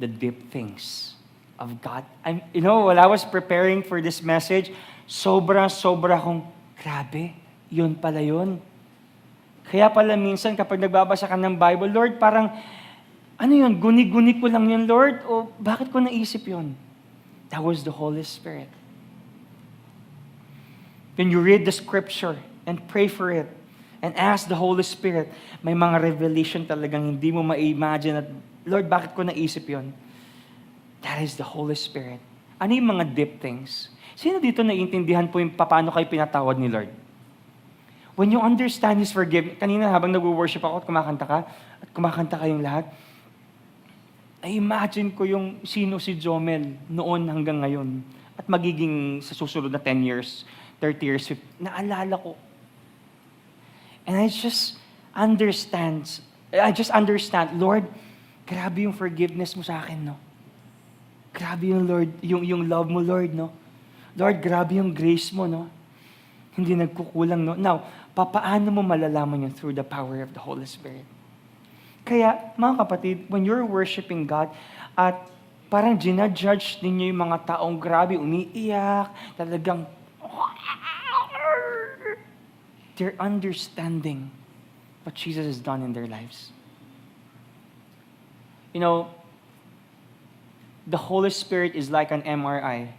[SPEAKER 1] the deep things of God. While I was preparing for this message, sobra akong, grabe, yun pala yun. Kaya pala minsan kapag nagbabasa ka ng Bible, Lord, parang, ano yun, guni-guni ko lang yun, Lord, o bakit ko naisip yun? That was the Holy Spirit. When you read the scripture and pray for it, and ask the Holy Spirit. May mga revelation talagang hindi mo ma-imagine at, Lord, bakit ko naisip yon? That is the Holy Spirit. Ano yung mga deep things? Sino dito naiintindihan po yung paano kayo pinatawad ni Lord? When you understand His forgiveness, kanina habang nag-worship ako at kumakanta kayong lahat, I imagine ko yung sino si Jomel noon hanggang ngayon at magiging sa susunod na 10 years, 30 years, naalala ko. And I just understand, Lord, grabe yung forgiveness mo sa akin, no? Grabe yung Lord, yung love mo, Lord, no? Lord, grabe yung grace mo, no? Hindi nagkukulang, no? Now, paano mo malalaman yun? Through the power of the Holy Spirit. Kaya, mga kapatid, when you're worshiping God, at parang ginajudge ninyo yung mga taong grabe, umiiyak, talagang, they're understanding what Jesus has done in their lives. You know, the Holy Spirit is like an MRI.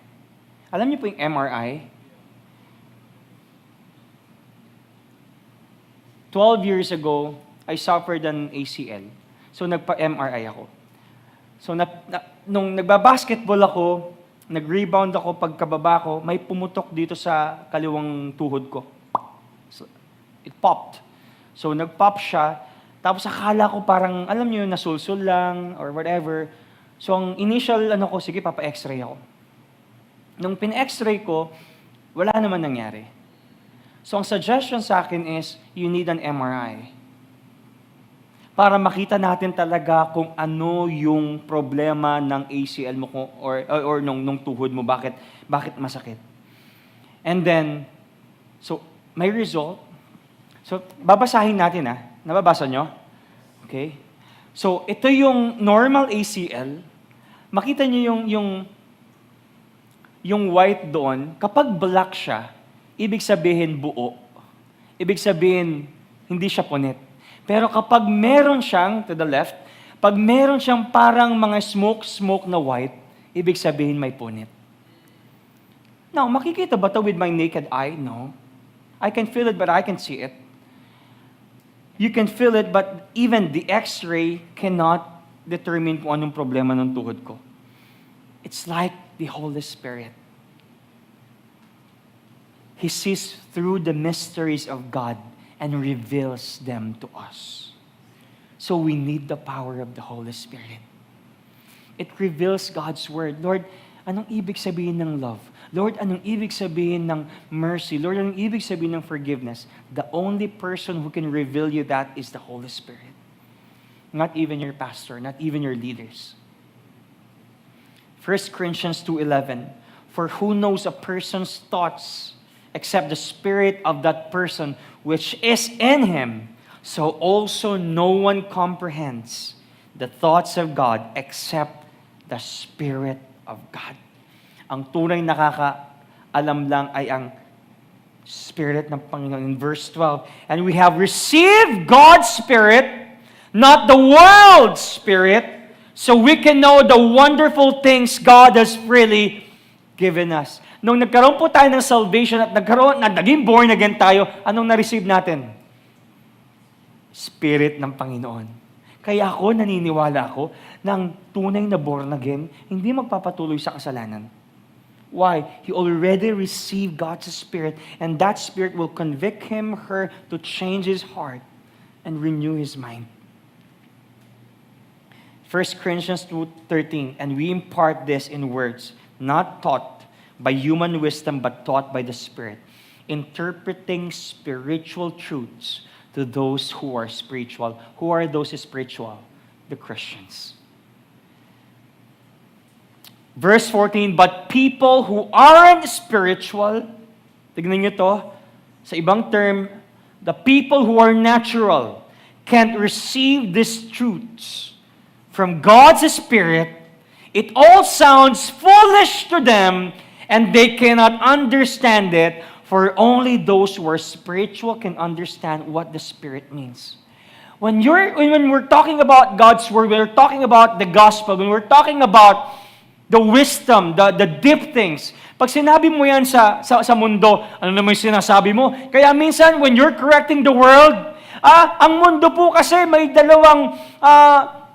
[SPEAKER 1] Alam niyo po yung MRI? 12 years ago, I suffered an ACL. So, nagpa-MRI ako. So, nung nagbabasketball ako, nag-rebound ako, pagkababa ko, may pumutok dito sa kaliwang tuhod ko. So, it popped. So, nag-pop siya. Tapos, akala ko parang, alam niyo, nasulsul lang or whatever. So, ang initial, sige, papa-x-ray ako. Nung pin-x-ray ko, wala naman nangyari. So, ang suggestion sa akin is, you need an MRI. Para makita natin talaga kung ano yung problema ng ACL mo or nung tuhod mo, bakit masakit. And then, so, may result. So, babasahin natin Nababasa nyo? Okay. So, ito yung normal ACL. Makita nyo yung white doon, kapag black siya, ibig sabihin buo. Ibig sabihin, hindi siya punit. Pero kapag meron siyang, to the left, pag meron siyang parang mga smoke na white, ibig sabihin may punit. Now, makikita ba ito with my naked eye? No. I can feel it, but I can see it. You can feel it, but even the x-ray cannot determine kung anong problema ng tuhod ko. It's like the Holy Spirit. He sees through the mysteries of God and reveals them to us. So we need the power of the Holy Spirit. It reveals God's Word. Lord, anong ibig sabihin ng love? Lord, anong ibig sabihin ng mercy? Lord, anong ibig sabihin ng forgiveness? The only person who can reveal you that is the Holy Spirit. Not even your pastor, not even your leaders. 1 Corinthians 2:11, for who knows a person's thoughts except the spirit of that person which is in him, so also no one comprehends the thoughts of God except the Spirit of God. Ang tunay nakakaalam lang ay ang Spirit ng Panginoon. In verse 12, and we have received God's Spirit, not the world's spirit, so we can know the wonderful things God has freely given us. Nung nagkaroon po tayo ng salvation at naging born again tayo, anong na-receive natin? Spirit ng Panginoon. Kaya ako, naniniwala ako, ng tunay na born again, hindi magpapatuloy sa kasalanan. Why? He already received God's Spirit, and that Spirit will convict him, her, to change his heart and renew his mind. 1 Corinthians 2:13, and we impart this in words, not taught by human wisdom, but taught by the Spirit, interpreting spiritual truths to those who are spiritual. Who are those spiritual? The Christians. Verse 14, but people who aren't spiritual, tignan nyo to, sa ibang term, the people who are natural can't receive these truths from God's Spirit. It all sounds foolish to them, and they cannot understand it, for only those who are spiritual can understand what the Spirit means. When we're talking about God's Word, when we're talking about the gospel, when we're talking about the wisdom, the deep things, Pag sinabi mo yan sa mundo, ano naman yung sinasabi mo? Kaya minsan, when you're correcting the world, ang mundo po kasi may dalawang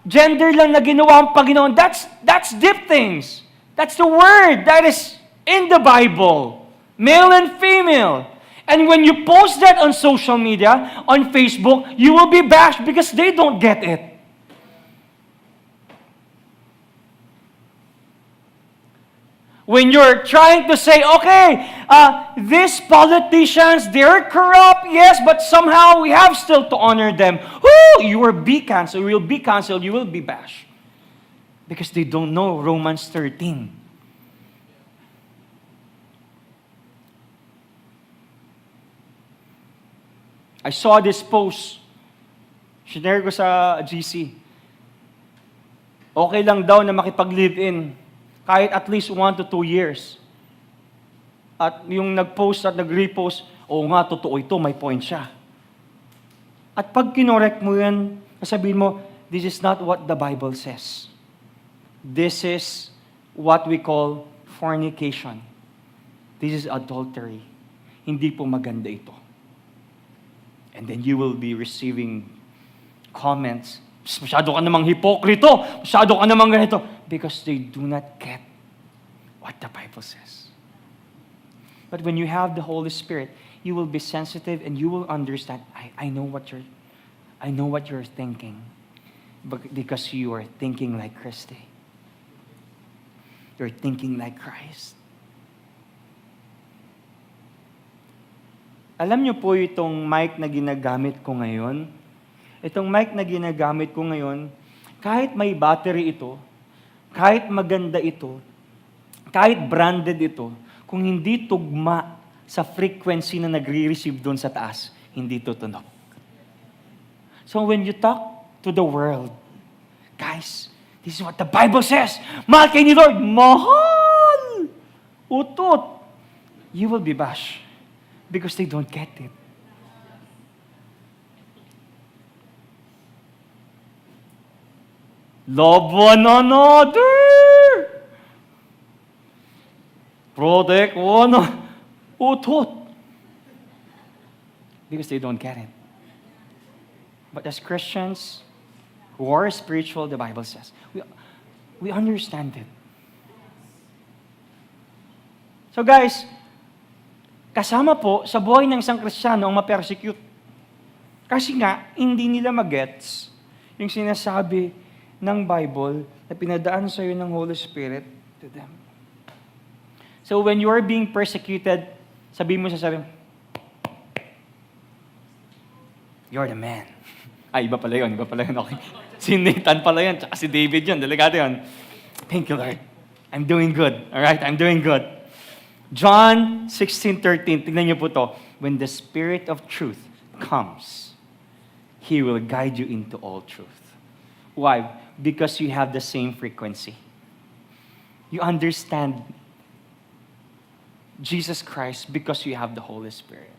[SPEAKER 1] gender lang na ginawa ang Panginoon. That's deep things. That's the word that is in the Bible. Male and female. And when you post that on social media, on Facebook, you will be bashed because they don't get it. When you're trying to say, okay, these politicians, they're corrupt, yes, but somehow we have still to honor them. Woo! You will be canceled, you will be canceled, you will be bashed. Because they don't know Romans 13. I saw this post. Shinare ko sa GC. Okay lang daw na makipag-live-in kahit at least 1 to 2 years. At yung nag-post at nag-repost, oo nga, totoo ito, may point siya. At pag kinorek mo yan, sabihin mo, this is not what the Bible says. This is what we call fornication. This is adultery. Hindi po maganda ito. And then you will be receiving comments, masyado ka namang hipokrito, masyado ka namang ganito, because they do not get what the Bible says. But when you have the Holy Spirit, you will be sensitive and you will understand, I know what you're thinking, because you are thinking like Christy. You're thinking like Christ. Alam niyo po itong mic na ginagamit ko ngayon? Itong mic na ginagamit ko ngayon, kahit may battery ito, kahit maganda ito, kahit branded ito, kung hindi tugma sa frequency na nagre-receive doon sa taas, hindi tutunog. So when you talk to the world, guys, this is what the Bible says. Mahal kayo ni Lord. Mahal! Utot. You will be bashed because they don't get it. Love one another. Protect one another. Utot. Because they don't get it. But as Christians who are spiritual, the Bible says, we understand it. So guys, kasama po sa buhay ng isang Kristiyano ang ma-persecute. Kasi nga, hindi nila magets yung sinasabi ng Bible na pinadaan sa iyo ng Holy Spirit to them. So when you are being persecuted, sabihin mo sa sarili, you're the man. Ay, iba pala yun. Okay. Si Nathan pala yun, tsaka si David yun, delegado yun. Thank you, Lord. I'm doing good. Alright, I'm doing good. John 16:13, tignan niyo po to. When the Spirit of truth comes, He will guide you into all truth. Why? Because you have the same frequency. You understand Jesus Christ because you have the Holy Spirit.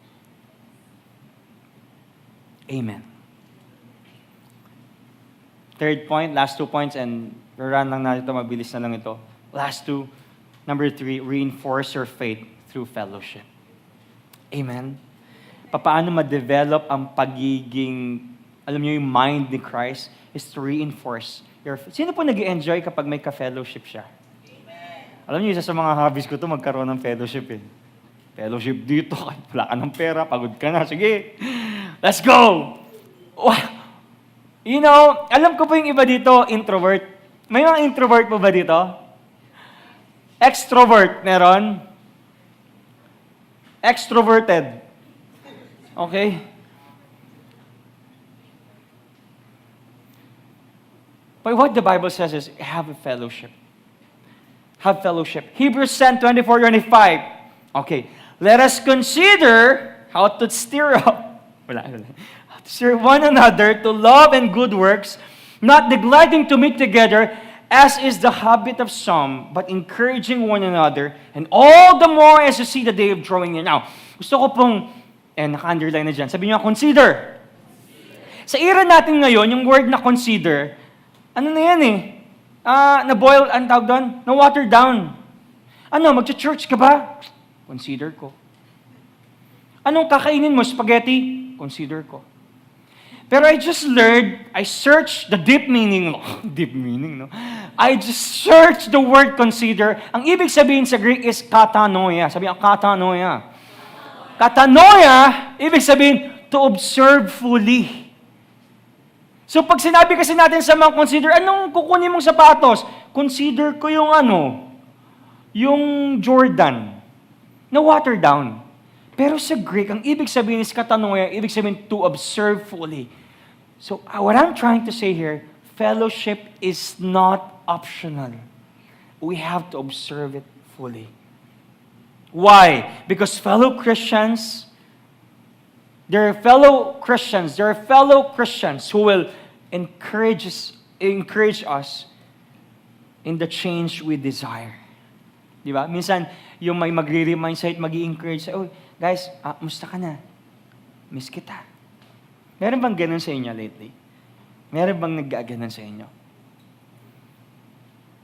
[SPEAKER 1] Amen. Third point, last 2 points, and run lang natin ito, mabilis na lang ito. Last 2, number 3, reinforce your faith through fellowship. Amen. Paano ma-develop ang pagiging, alam niyo yung mind ni Christ, is to reinforce your faith. Sino po nag-enjoy kapag may ka-fellowship siya? Amen. Alam niyo, isa sa mga hobbies ko to magkaroon ng fellowship eh. Fellowship dito, wala ka ng pera, pagod ka na, sige, let's go! Wow. You know, alam ko po yung iba dito, introvert. May mga introvert po ba dito? Extrovert, meron? Extroverted. Okay? But what the Bible says is, have a fellowship. Have fellowship. Hebrews 10:24-25. Okay. Let us consider how to stir up. Stir one another to love and good works, not neglecting to meet together, as is the habit of some, but encouraging one another, and all the more as you see the day of drawing near. Now, gusto ko pong, naka-underline na dyan, sabi niyo, consider. Sa era natin ngayon, yung word na consider, ano na yan na-boil, ang tawag doon? Na-water down. Ano, magcha-church ka ba? Consider ko. Anong kakainin mo? Spaghetti? Consider ko. Pero I just learned, I searched the deep meaning. Deep meaning, no? I just searched the word consider. Ang ibig sabihin sa Greek is katanoia. Sabi ang katanoia. Katanoia, ibig sabihin, to observe fully. So pag sinabi kasi natin sa mga consider, anong kukunin mong sapatos? Consider ko yung yung Jordan, na water down. Pero sa Greek, ang ibig sabihin is katanoia, ibig sabihin to observe fully. So what I'm trying to say here, fellowship is not optional. We have to observe it fully. Why? Because fellow Christians, there are fellow Christians who will encourage us in the change we desire. Di ba? Minsan, yung may magre-remind sa'yo at mag-i-encourage sa'yo, guys, musta ka na? Miss kita. Meron bang ganun sa inyo lately? Meron bang nag-gaaganan sa inyo?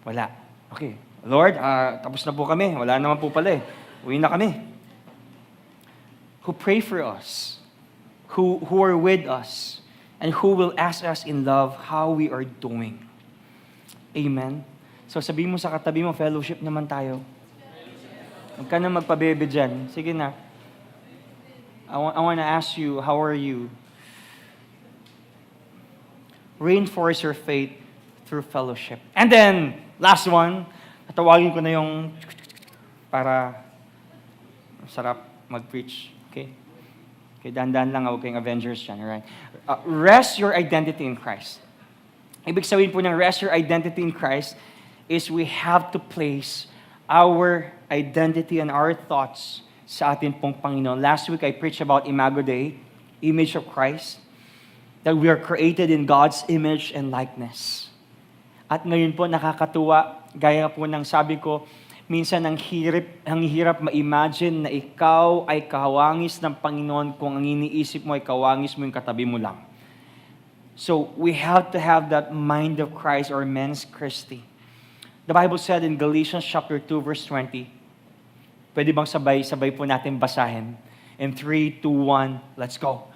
[SPEAKER 1] Wala. Okay. Lord, tapos na po kami. Wala naman po pala eh. Uwi na kami. Who pray for us, who are with us, and who will ask us in love how we are doing. Amen? So sabihin mo sa katabi mo, fellowship naman tayo. Huwag ka na magpabebe dyan. Sige na. I want to ask you, how are you? Reinforce your faith through fellowship. And then, last one, tatawagin ko na yung para sarap mag-preach. Okay? Okay, dahan-dahan lang, huwag kayong Avengers dyan, alright? Rest your identity in Christ. Ibig sabihin po ng rest your identity in Christ is we have to place our identity and our thoughts sa atin pong Panginoon. Last week, I preached about Imago Dei, image of Christ, that we are created in God's image and likeness. At ngayon po, nakakatuwa, gaya po ng sabi ko, minsan ang hirap ma-imagine na ikaw ay kawangis ng Panginoon kung ang iniisip mo ay kawangis mo yung katabi mo lang. So, we have to have that mind of Christ or mens Christi. The Bible said in Galatians chapter 2 verse 20, pwede bang sabay po natin basahin? In 3, 2, 1, let's go.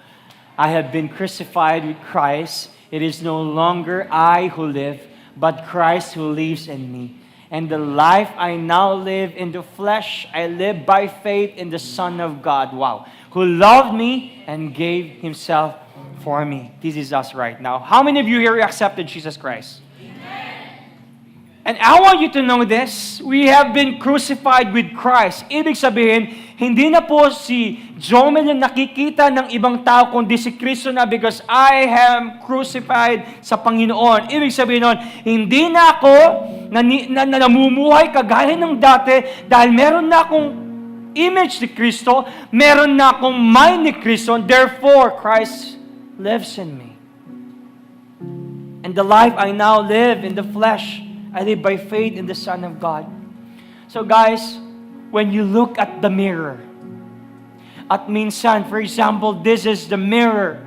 [SPEAKER 1] I have been crucified with Christ. It is no longer I who live, but Christ who lives in me. And the life I now live in the flesh, I live by faith in the Son of God, wow, who loved me and gave Himself for me. This is us right now. How many of you here accepted Jesus Christ? And I want you to know this, we have been crucified with Christ. Ibig sabihin, hindi na po si Jomel yung nakikita ng ibang tao, kundi si Kristo na because I am crucified sa Panginoon. Ibig sabihin nun, hindi na ako na namumuhay kagaya ng dati dahil meron na akong image ni Kristo, meron na akong mind ni Kristo, and therefore, Christ lives in me. And the life I now live in the flesh, I live by faith in the Son of God. So guys, when you look at the mirror, at minsan, for example, this is the mirror.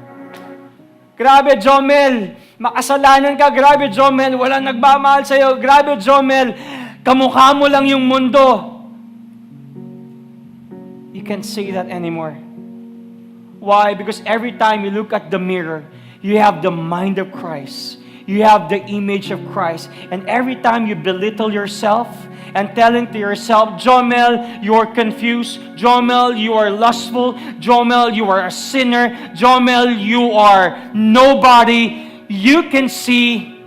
[SPEAKER 1] Grabe, Jomel, makasalanan ka. Grabe, Jomel, walang nagmamahal sa'yo. Grabe, Jomel, kamukha mo lang yung mundo. You can't say that anymore. Why? Because every time you look at the mirror, you have the mind of Christ. You have the image of Christ. And every time you belittle yourself and telling to yourself, Jomel, you are confused. Jomel, you are lustful. Jomel, you are a sinner. Jomel, you are nobody. You can see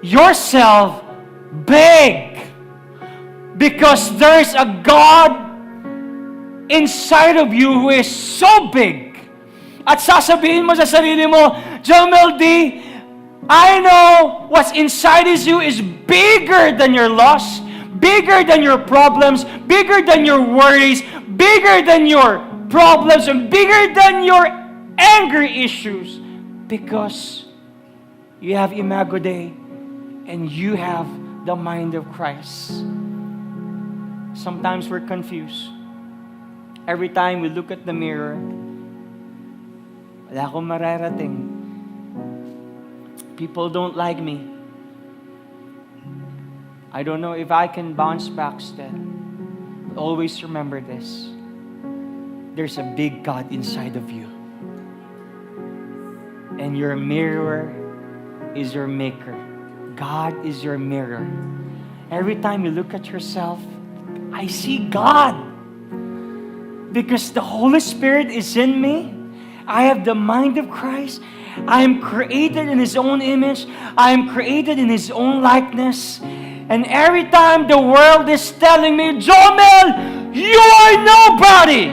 [SPEAKER 1] yourself big. Because there's a God inside of you who is so big. At sasabihin mo sa sarili mo, Jomel D., I know what's inside of you is bigger than your loss, bigger than your problems, bigger than your worries, bigger than your problems, and bigger than your anger issues. Because you have Imago Dei and you have the mind of Christ. Sometimes we're confused. Every time we look at the mirror, wala akong mararating. People don't like me. I don't know if I can bounce back still. always remember this. There's a big God inside of you. And your mirror is your maker. God is your mirror. Every time you look at yourself, I see God. Because the Holy Spirit is in me. I have the mind of Christ. I am created in His own image. I am created in His own likeness. And every time the world is telling me, Jomel, you are nobody.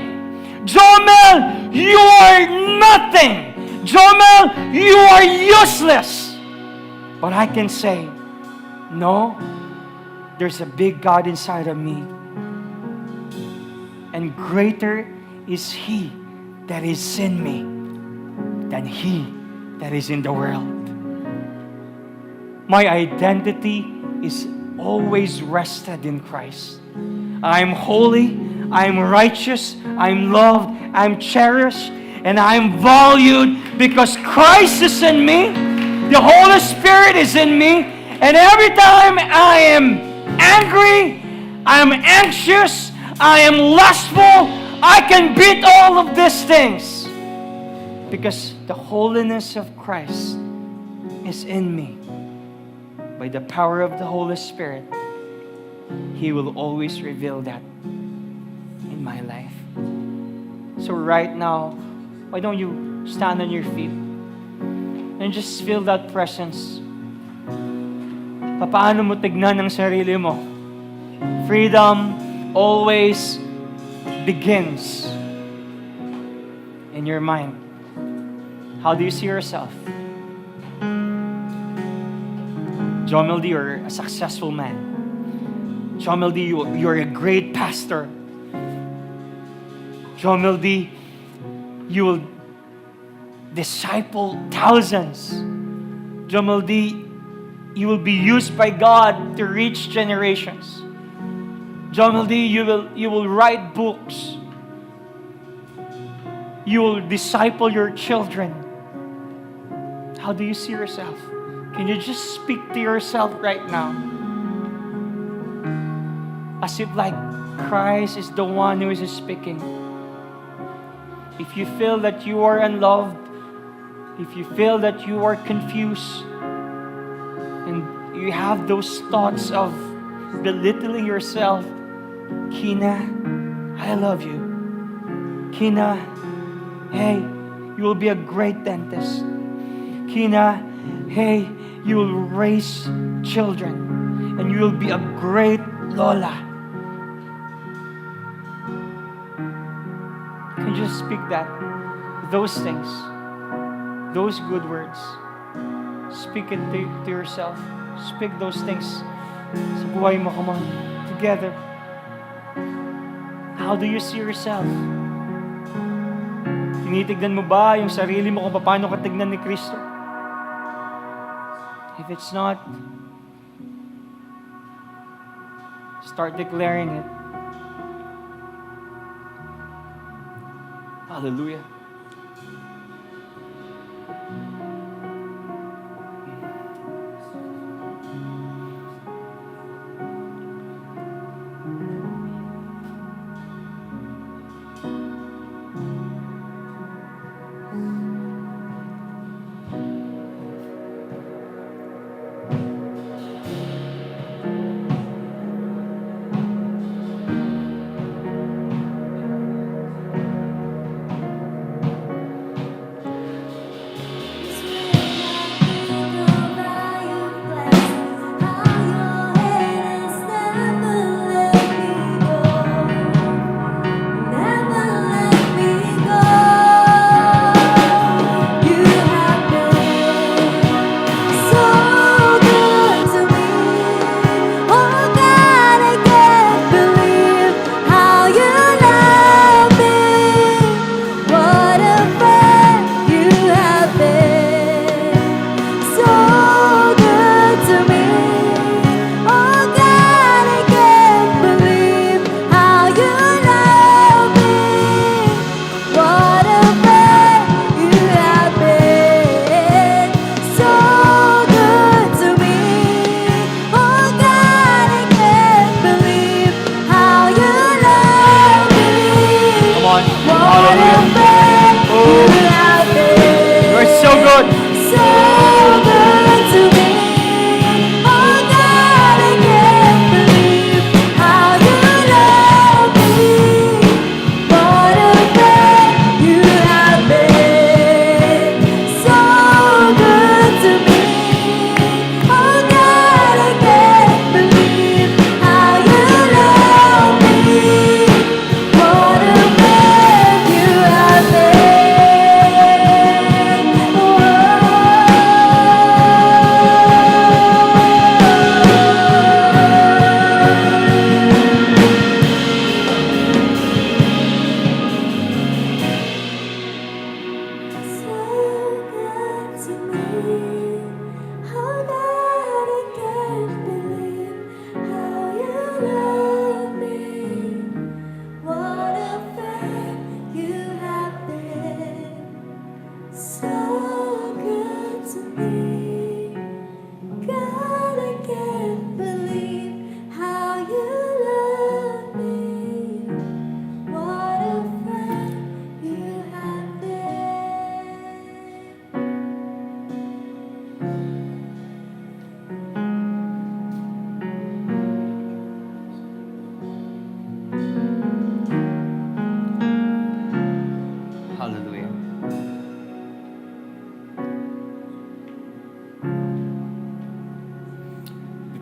[SPEAKER 1] Jomel, you are nothing. Jomel, you are useless. But I can say, no, there's a big God inside of me. And greater is He that is in me than he that is in the world. My identity is always rested in Christ. I'm holy, I'm righteous, I'm loved, I'm cherished, and I'm valued because Christ is in me, the Holy Spirit is in me, and every time I am angry, I am anxious, I am lustful, I can beat all of these things because the holiness of Christ is in me. By the power of the Holy Spirit, He will always reveal that in my life. So right now, why don't you stand on your feet and just feel that presence? Paano mo tignan ang sarili mo? Freedom always begins in your mind. How do you see yourself? Jomel D, you're a successful man. Jomel D, you're a great pastor. Jomel D, you will disciple thousands. Jomel D, you will be used by God to reach generations. Jomel D, you will write books. You will disciple your children. How do you see yourself? Can you just speak to yourself right now? As if like Christ is the one who is speaking. If you feel that you are unloved, if you feel that you are confused, and you have those thoughts of belittling yourself, Kina, I love you. Kina, hey, you will be a great dentist. Kina, hey, you will raise children and you will be a great Lola. Can you just speak that? Those things, those good words. Speak it to yourself. Speak those things sa buhay mo. Come on, together. How do you see yourself? Tinitignan mo ba yung sarili mo kung paano ka tignan ni Kristo? If it's not, start declaring it. Hallelujah.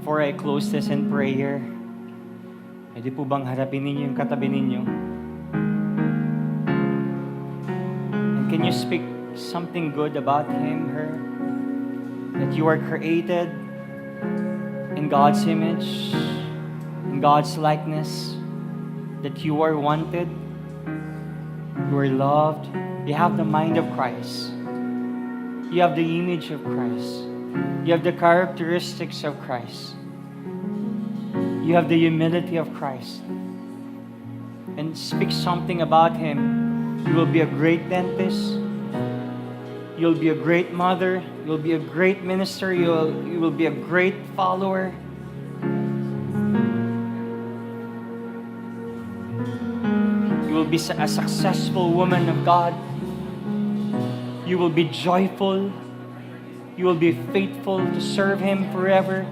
[SPEAKER 1] Before I close this in prayer, pwede po bang harapin ninyo yung katabi ninyo? And can you speak something good about him, her? That you are created in God's image, in God's likeness, that you are wanted, you are loved, you have the mind of Christ, you have the image of Christ, you have the characteristics of Christ, you have the humility of Christ. And speak something about him. You will be a great dentist, you'll be a great mother, you'll be a great minister, you will be a great follower. You will be a successful woman of God. You will be joyful. You will be faithful to serve him forever.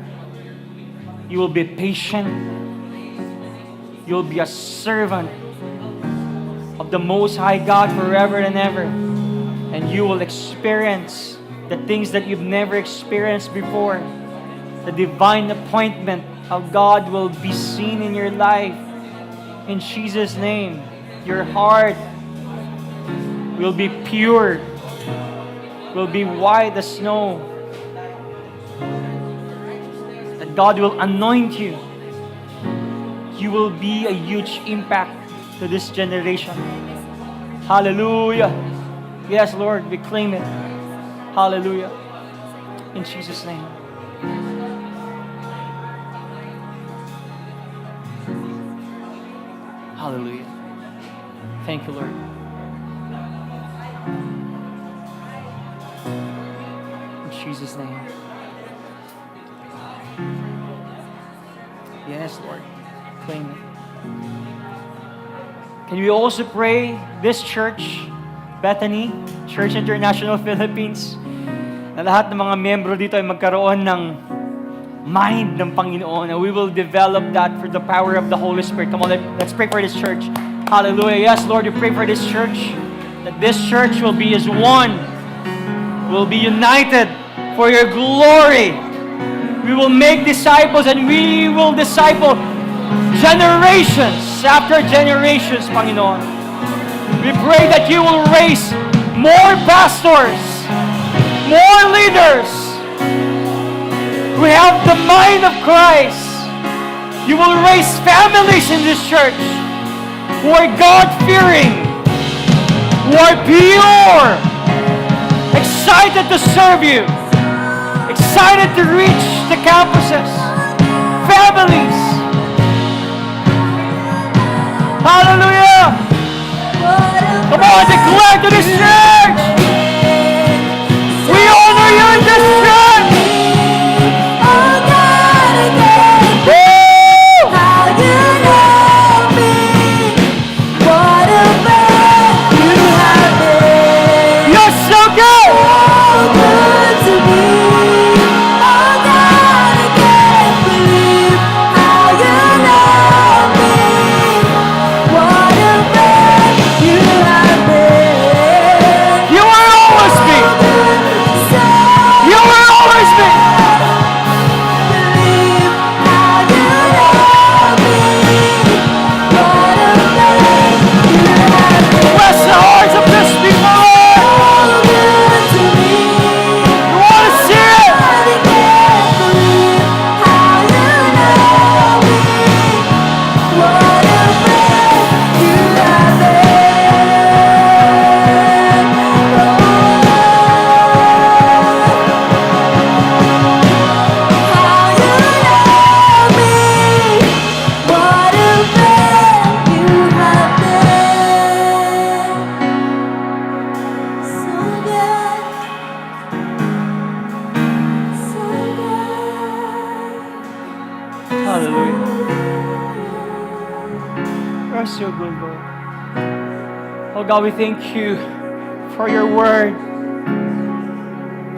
[SPEAKER 1] You will be patient. You will be a servant of the Most High God forever and ever. And you will experience the things that you've never experienced before. The divine appointment of God will be seen in your life. In Jesus' name, your heart will be pure, will be white as snow. That God will anoint you. You will be a huge impact to this generation. Hallelujah. Yes, Lord, we claim it. Hallelujah. In Jesus' name. Hallelujah. Thank you, Lord. In Jesus' name. Yes, Lord. Claim it. Can we also pray this church, Bethany, Church International Philippines, na lahat ng mga membro dito ay magkaroon ng mind ng Panginoon, and we will develop that for the power of the Holy Spirit. Come on, let's pray for this church. Hallelujah. Yes, Lord, we pray for this church, that this church will be as one, will be united for your glory. We will make disciples, and we will disciple generations after generations, Panginoon. We pray that you will raise more pastors, more leaders who have the mind of Christ. You will raise families in this church who are God-fearing, who are pure, excited to serve you, excited to reach the campuses, families. Hallelujah! Come on, declare to this church, we honor you in this church! So good, Lord. Oh God, we thank you for your word.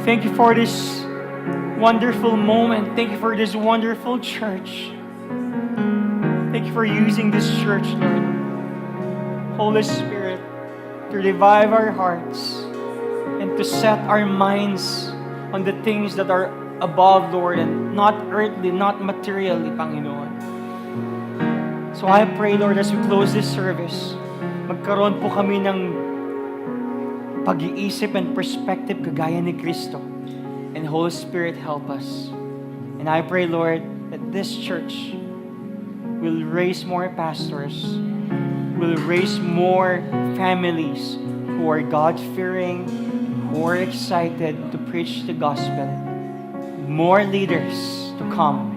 [SPEAKER 1] Thank you for this wonderful moment. Thank you for this wonderful church. Thank you for using this church, Lord. Holy Spirit, to revive our hearts and to set our minds on the things that are above, Lord, and not earthly, not materially, Panginoon. So I pray, Lord, as we close this service, magkaroon po kami ng pag-iisip and perspective kagaya ni Kristo. And Holy Spirit, help us. And I pray, Lord, that this church will raise more pastors, will raise more families who are God-fearing, who are excited to preach the gospel. More leaders to come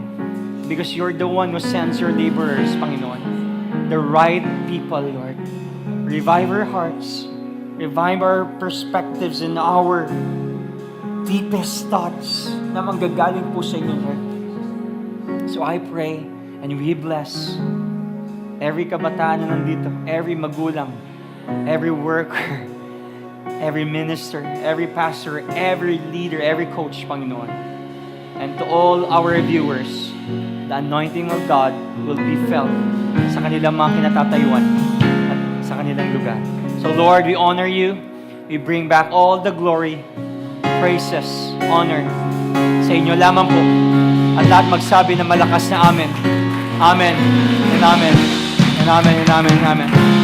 [SPEAKER 1] because you're the one who sends your laborers, Panginoon. The right people, Lord. Revive our hearts. Revive our perspectives and our deepest thoughts na manggagaling po sa inyo, Lord. So I pray and we bless every kabataan na nandito, every magulang, every worker, every minister, every pastor, every leader, every coach, Panginoon. And to all our viewers, the anointing of God will be felt sa kanilang mga kinatatayuan at sa kanilang lugar. So Lord, we honor you. We bring back all the glory, praises, honor sa inyo lamang po. At lahat magsabi na malakas na amen. Amen. And amen. And amen. And amen. And amen.